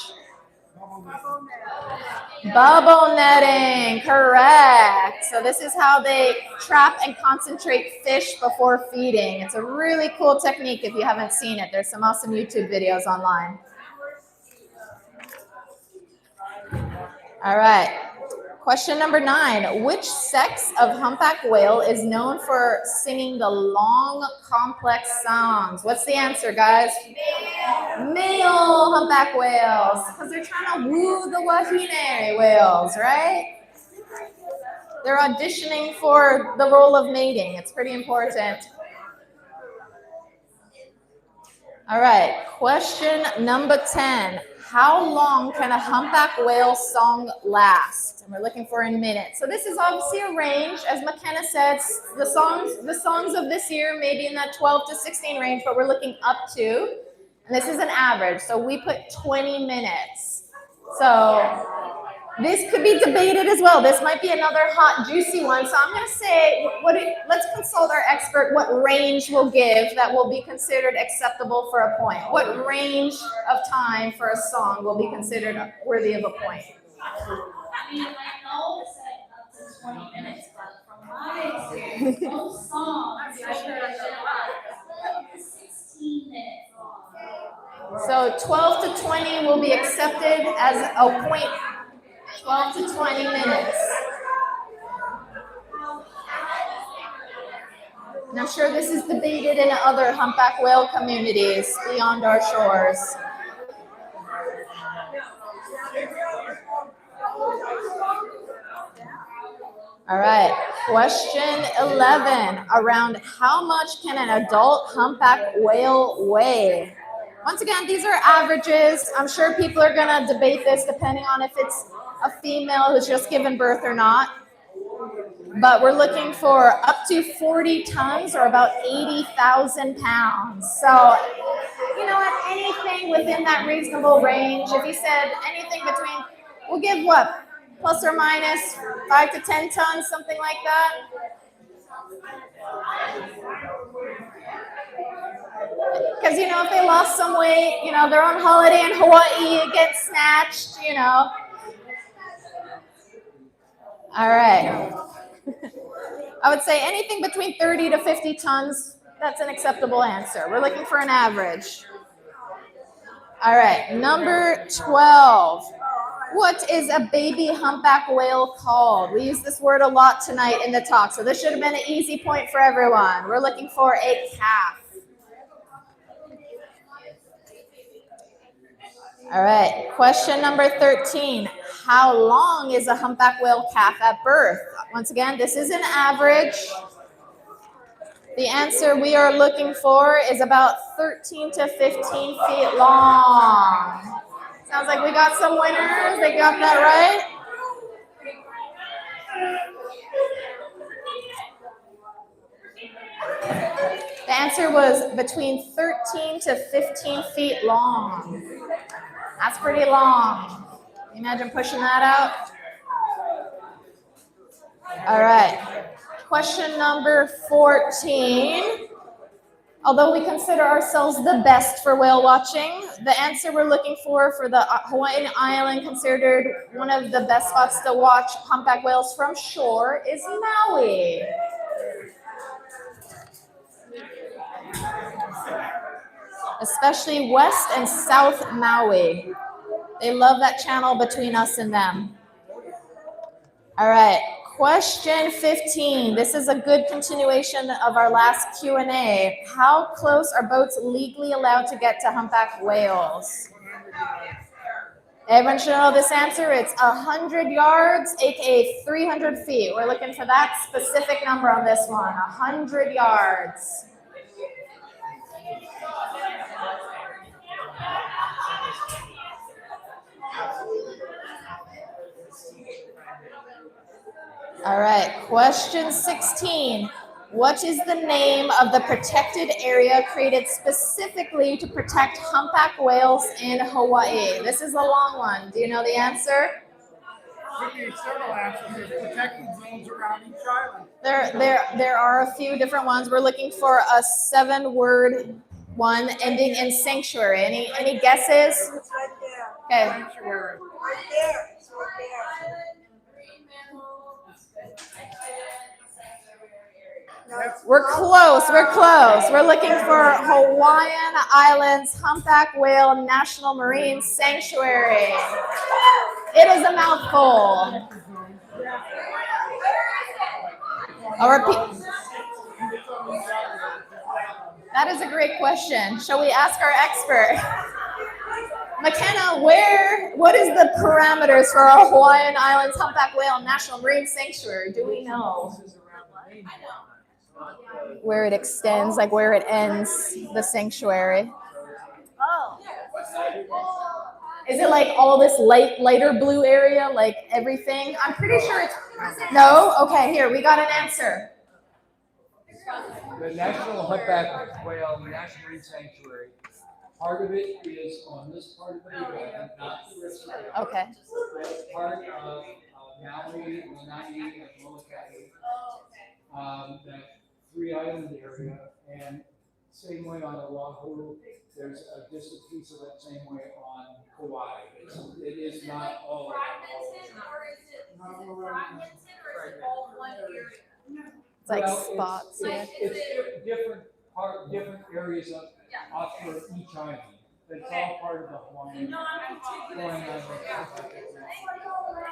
Speaker 13: Bubble netting, correct. So this is how they trap and concentrate fish before feeding. It's a really cool technique if you haven't seen it. There's some awesome YouTube videos online. All right. Question number 9. Which sex of humpback whale is known for singing the long, complex songs? What's the answer, guys? Male humpback whales, because they're trying to woo the wahine whales, right? They're auditioning for the role of mating. It's pretty important. All right, question number 10. How long can a humpback whale song last? And we're looking for in minutes. So this is obviously a range. As Mikena said, the songs of this year may be in that 12 to 16 range, but we're looking up to, and this is an average. So we put 20 minutes. So this could be debated as well. This might be another hot, juicy one. So I'm going to say, let's consult our expert what range we'll give that will be considered acceptable for a point. What range of time for a song will be considered worthy of a point?
Speaker 3: I mean, I know it's like up to 20 minutes, but from my experience, most songs are about 16 minutes long.
Speaker 13: So 12 to 20 will be accepted as a point. 12 to 20 minutes. And I'm sure this is debated in other humpback whale communities beyond our shores. All right, question 11. Around how much can an adult humpback whale weigh? Once again, these are averages. I'm sure people are going to debate this depending on if it's a female who's just given birth or not. But we're looking for up to 40 tons or about 80,000 pounds. So, you know what, anything within that reasonable range. If you said anything between, we'll give what? Plus or minus 5 to 10 tons, something like that. Because, you know, if they lost some weight, you know, they're on holiday in Hawaii, it gets snatched, you know. All right. I would say anything between 30 to 50 tons, that's an acceptable answer. We're looking for an average. All right, number 12. What is a baby humpback whale called? We use this word a lot tonight in the talk, so this should have been an easy point for everyone. We're looking for a calf. All right, question number 13. How long is a humpback whale calf at birth? Once again, this is an average. The answer we are looking for is about 13 to 15 feet long. Sounds like we got some winners. They got that right. The answer was between 13 to 15 feet long. That's pretty long. Imagine pushing that out. All right. Question number 14. Although we consider ourselves the best for whale watching, the answer we're looking for the Hawaiian island considered one of the best spots to watch humpback whales from shore is Maui. Especially West and South Maui. They love that channel between us and them. All right, question 15. This is a good continuation of our last Q&A. How close are boats legally allowed to get to humpback whales? Everyone should know this answer. It's 100 yards, aka 300 feet. We're looking for that specific number on this one, 100 yards. All right, question 16. What is the name of the protected area created specifically to protect humpback whales in Hawaii? This is a long one. Do you know the answer?
Speaker 7: Could be several answers. There's protected zones around each island.
Speaker 13: There are a few different ones. We're looking for a 7-word one ending in sanctuary. Any guesses?
Speaker 10: It's right there.
Speaker 13: Okay.
Speaker 7: Sanctuary.
Speaker 10: Right there. It's right there.
Speaker 13: We're close. We're close. We're looking for Hawaiian Islands Humpback Whale National Marine Sanctuary. It is a mouthful. I'll repeat. That is a great question. Shall we ask our expert? McKenna, what is the parameters for our Hawaiian Islands Humpback Whale National Marine Sanctuary? Do we know where it extends, like where it ends, the sanctuary?
Speaker 3: Oh.
Speaker 13: Is it like all this lighter blue area, like everything? I'm pretty sure it's, no? Okay, here, we got an answer.
Speaker 2: The National Humpback Whale National Marine Sanctuary, part of it is on this part of the island, not the rest of it.
Speaker 13: Okay.
Speaker 2: That's part of Maui, Lanai, and Molokai. That 3-island area, and same way on Oahu. There's a distant piece of that same way on Kauai. It is not all.
Speaker 14: Fragmented, or is it fragmented, or is it all one area?
Speaker 13: It's like
Speaker 2: Well,
Speaker 13: spots.
Speaker 2: It's different areas of offshore each island. It's all part of the Hawaiian.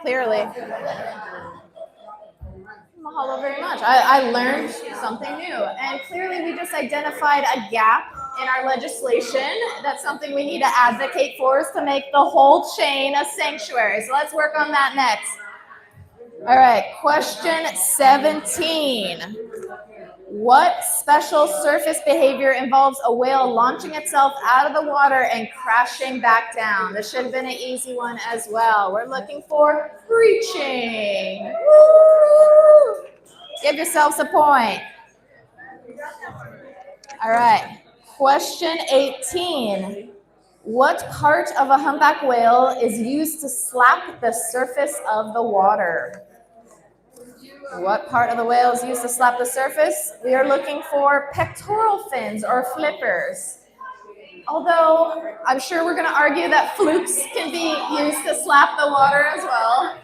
Speaker 13: Clearly. Mahalo very much. I learned something new. And clearly we just identified a gap in our legislation. That's something we need to advocate for, is to make the whole chain a sanctuary. So let's work on that next. All right, question 17. What special surface behavior involves a whale launching itself out of the water and crashing back down? This should have been an easy one as well. We're looking for breaching. Woo! Give yourselves a point. All right, question 18. What part of a humpback whale is used to slap the surface of the water? What part of the whale is used to slap the surface? We are looking for pectoral fins or flippers. Although I'm sure we're going to argue that flukes can be used to slap the water as well.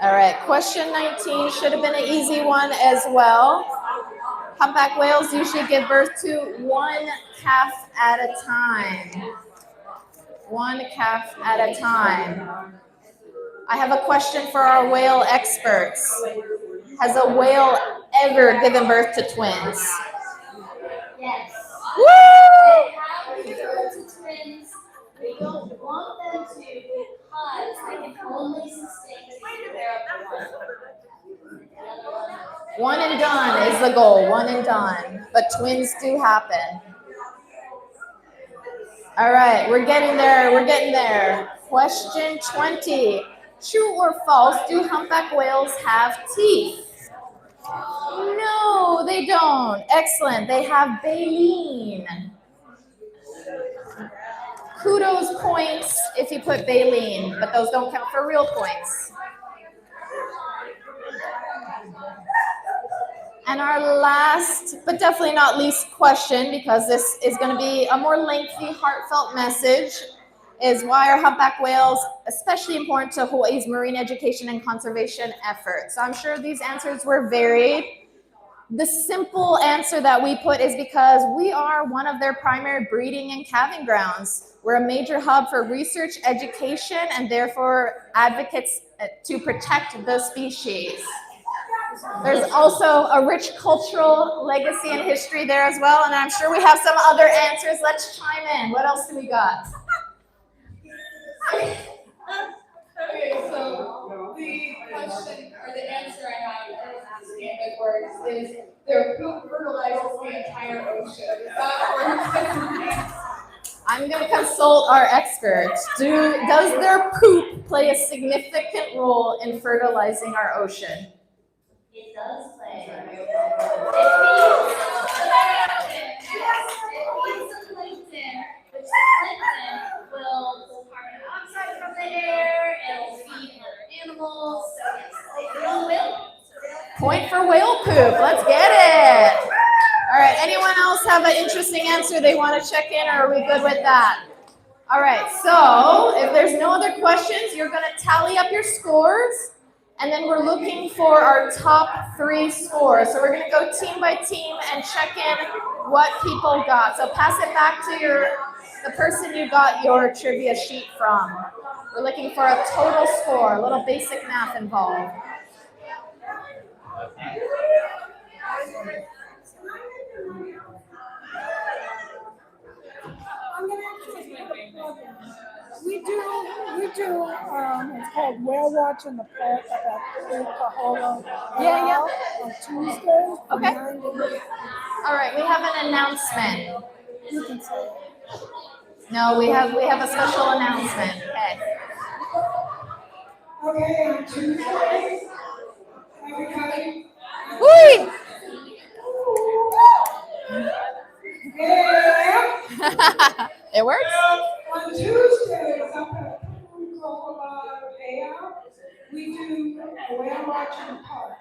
Speaker 13: All right, question 19 should have been an easy one as well. Humpback whales usually give birth to one calf at a time. One calf at a time. I have a question for our whale experts. Has a whale ever given birth to twins?
Speaker 3: Yes.
Speaker 13: Woo!
Speaker 3: They have given birth to twins. We don't want them to because they can only sustain the pair of one.
Speaker 13: One and done is the goal, one and done. But twins do happen. All right, we're getting there, we're getting there. Question 20. True or false, do humpback whales have teeth? No, they don't. Excellent, they have baleen. Kudos points if you put baleen, but those don't count for real points. And our last, but definitely not least question, because this is going to be a more lengthy, heartfelt message, is why are humpback whales especially important to Hawaii's marine education and conservation efforts? So I'm sure these answers were varied. The simple answer that we put is because we are one of their primary breeding and calving grounds. We're a major hub for research, education, and therefore advocates to protect the species. There's also a rich cultural legacy and history there as well, and I'm sure we have some other answers. Let's chime in. What else do we got?
Speaker 14: Okay, so the question, or the answer I have that was asked in big words is their poop fertilizes the entire ocean. Is that
Speaker 13: I'm going to consult our experts. Does their poop play a significant role in fertilizing our ocean?
Speaker 3: It does play. It feeds the plankton, which the plankton will pull carbon dioxide from the air, it'll feed other animals, so yes, they will whale.
Speaker 13: Point for whale poop. Let's get it. All right, anyone else have an interesting answer they want to check in, or are we good with that? All right, so if there's no other questions, you're going to tally up your scores. And then we're looking for our top 3 scores. So we're going to go team by team and check in what people got. So pass it back to the person you got your trivia sheet from. We're looking for a total score, a little basic math involved.
Speaker 6: It's called Whale Watch in the Park at the Kahola.
Speaker 13: Yeah.
Speaker 6: On Tuesdays.
Speaker 13: Okay. All right, we have an announcement.
Speaker 6: You can say it.
Speaker 13: No, we have a special announcement.
Speaker 6: Okay, on Tuesdays, everybody.
Speaker 13: Whee!
Speaker 6: Yeah.
Speaker 13: It works?
Speaker 6: On Tuesdays, up at Kahola Payout, we do a whale watch in the park.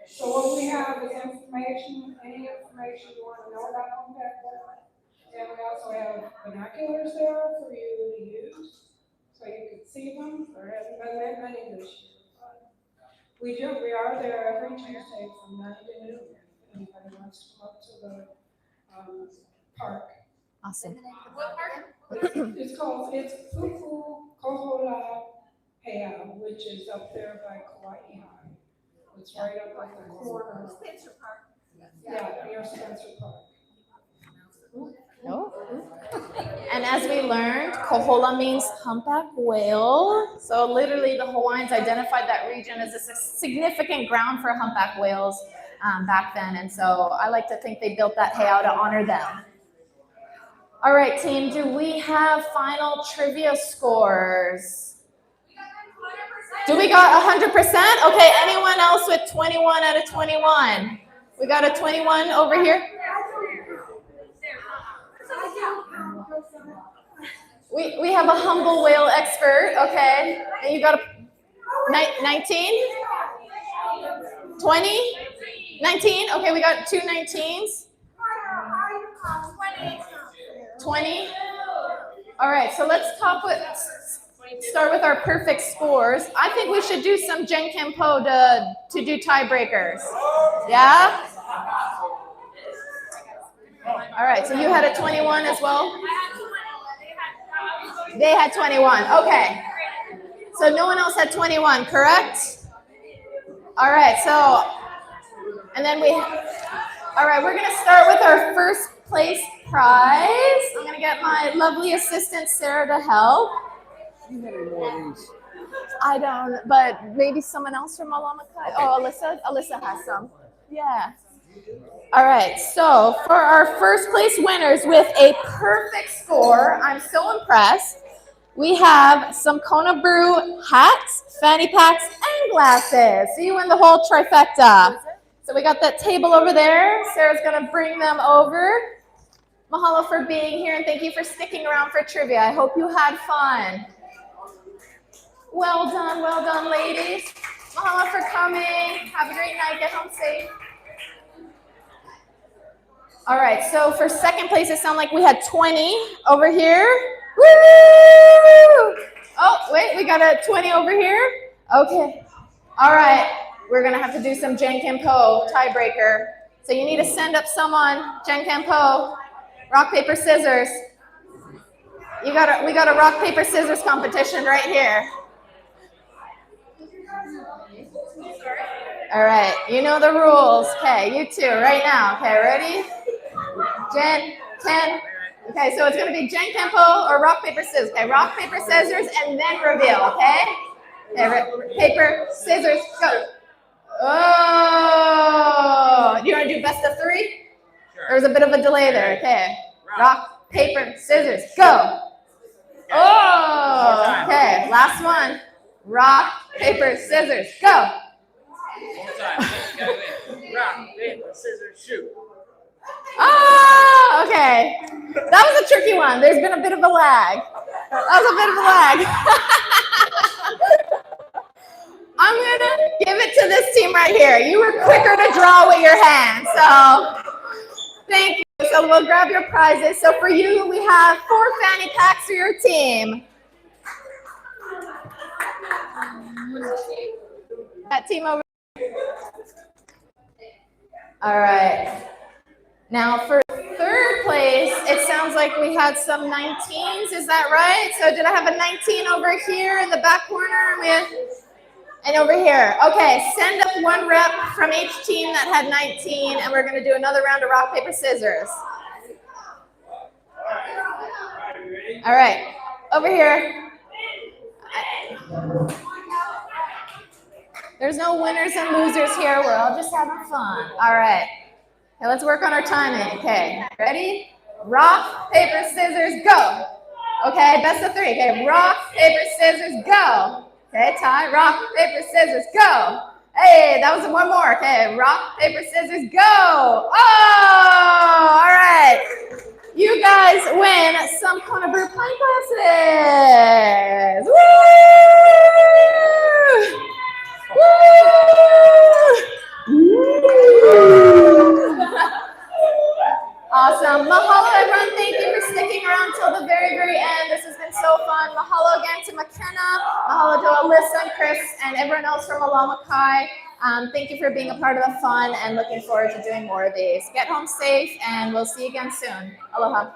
Speaker 6: So what we have is information, any information you want to know about Humpback Whale. And we also have binoculars there for you to use, so you can see them. There hasn't been that many this year, but we are there every Tuesday from 9 to noon. If anybody wants to come up to the park.
Speaker 13: Awesome.
Speaker 14: What park?
Speaker 6: It's Fuku Kohola Pea, which is up there by Kauai High. It's right up at the corner.
Speaker 14: Spencer Park.
Speaker 6: Yeah, near Spencer Park.
Speaker 13: Oh. And as we learned, Kohola means humpback whale. So literally the Hawaiians identified that region as a significant ground for humpback whales back then. And so I like to think they built that heiau to honor them. All right, team, do we have final trivia scores? Do we got 100%? Okay, anyone else with 21 out of 21? We got a 21 over here? We have a humble whale expert, okay. And you got a 19? 20? 19? Okay, we got two 19s. 20? All right, so let's start with our perfect scores. I think we should do some Jenkenpo to do tiebreakers. Yeah? All right, so you had a 21 as well? They had 21, okay. So no one else had 21, correct? All right, so, and then all right, we're gonna start with our first place prize. I'm gonna get my lovely assistant, Sarah, to help.
Speaker 8: You have any more of these?
Speaker 13: I don't, but maybe someone else from Malama. Oh, Alyssa? Alyssa has some. Yeah. All right, so for our first place winners with a perfect score, I'm so impressed. We have some Kona Brew hats, fanny packs, and glasses. So you win the whole trifecta. So we got that table over there. Sarah's gonna bring them over. Mahalo for being here, and thank you for sticking around for trivia. I hope you had fun. Well done, ladies. Mahalo for coming. Have a great night. Get home safe. All right, so for second place, it sounded like we had 20 over here. Woo! Oh, wait, we got a 20 over here. Okay. All right, we're gonna have to do some Jenkenpo tiebreaker. So you need to send up someone, Jenkenpo, rock, paper, scissors. We got a rock, paper, scissors competition right here. All right, you know the rules. Okay, you two, right now. Okay, ready? Jen, 10. Okay, so it's going to be Jenkenpo or rock, paper, scissors. Okay, rock, paper, scissors, and then reveal, okay? Okay, paper, scissors, go. Oh, do you want to do best of three? Sure. There's a bit of a delay there. Okay, rock, paper, scissors, go. Oh, okay, last one. Rock, paper, scissors, go.
Speaker 7: One time. Rock, paper, scissors, shoot.
Speaker 13: Oh, okay. That was a tricky one. There's been a bit of a lag. I'm going to give it to this team right here. You were quicker to draw with your hands. So thank you. So we'll grab your prizes. So for you, we have 4 fanny packs for your team. That team over. All right. Now for third place, it sounds sounds like we had some 19s. Is that right? So did I have a 19 over here in the back corner? And over here. Okay, send up one rep from each team that had 19, and we're going to do another round of rock, paper, scissors. All right, over here. There's no winners and losers here. We're all just having fun. All right. Okay, let's work on our timing. Okay, ready? Rock, paper, scissors, go. Okay, best of 3. Okay, rock, paper, scissors, go. Okay, tie, rock, paper, scissors, go. Hey, that was one more. Okay, rock, paper, scissors, go. Oh, all right. You guys win some Kona Brew pint glasses. Woo! Woo! Awesome. Mahalo, everyone. Thank you for sticking around till the very, very end. This has been so fun. Mahalo again to Mikena. Mahalo to Alyssa and Chris and everyone else from Malama. Thank you for being a part of the fun and looking forward to doing more of these. Get home safe, and we'll see you again soon. Aloha.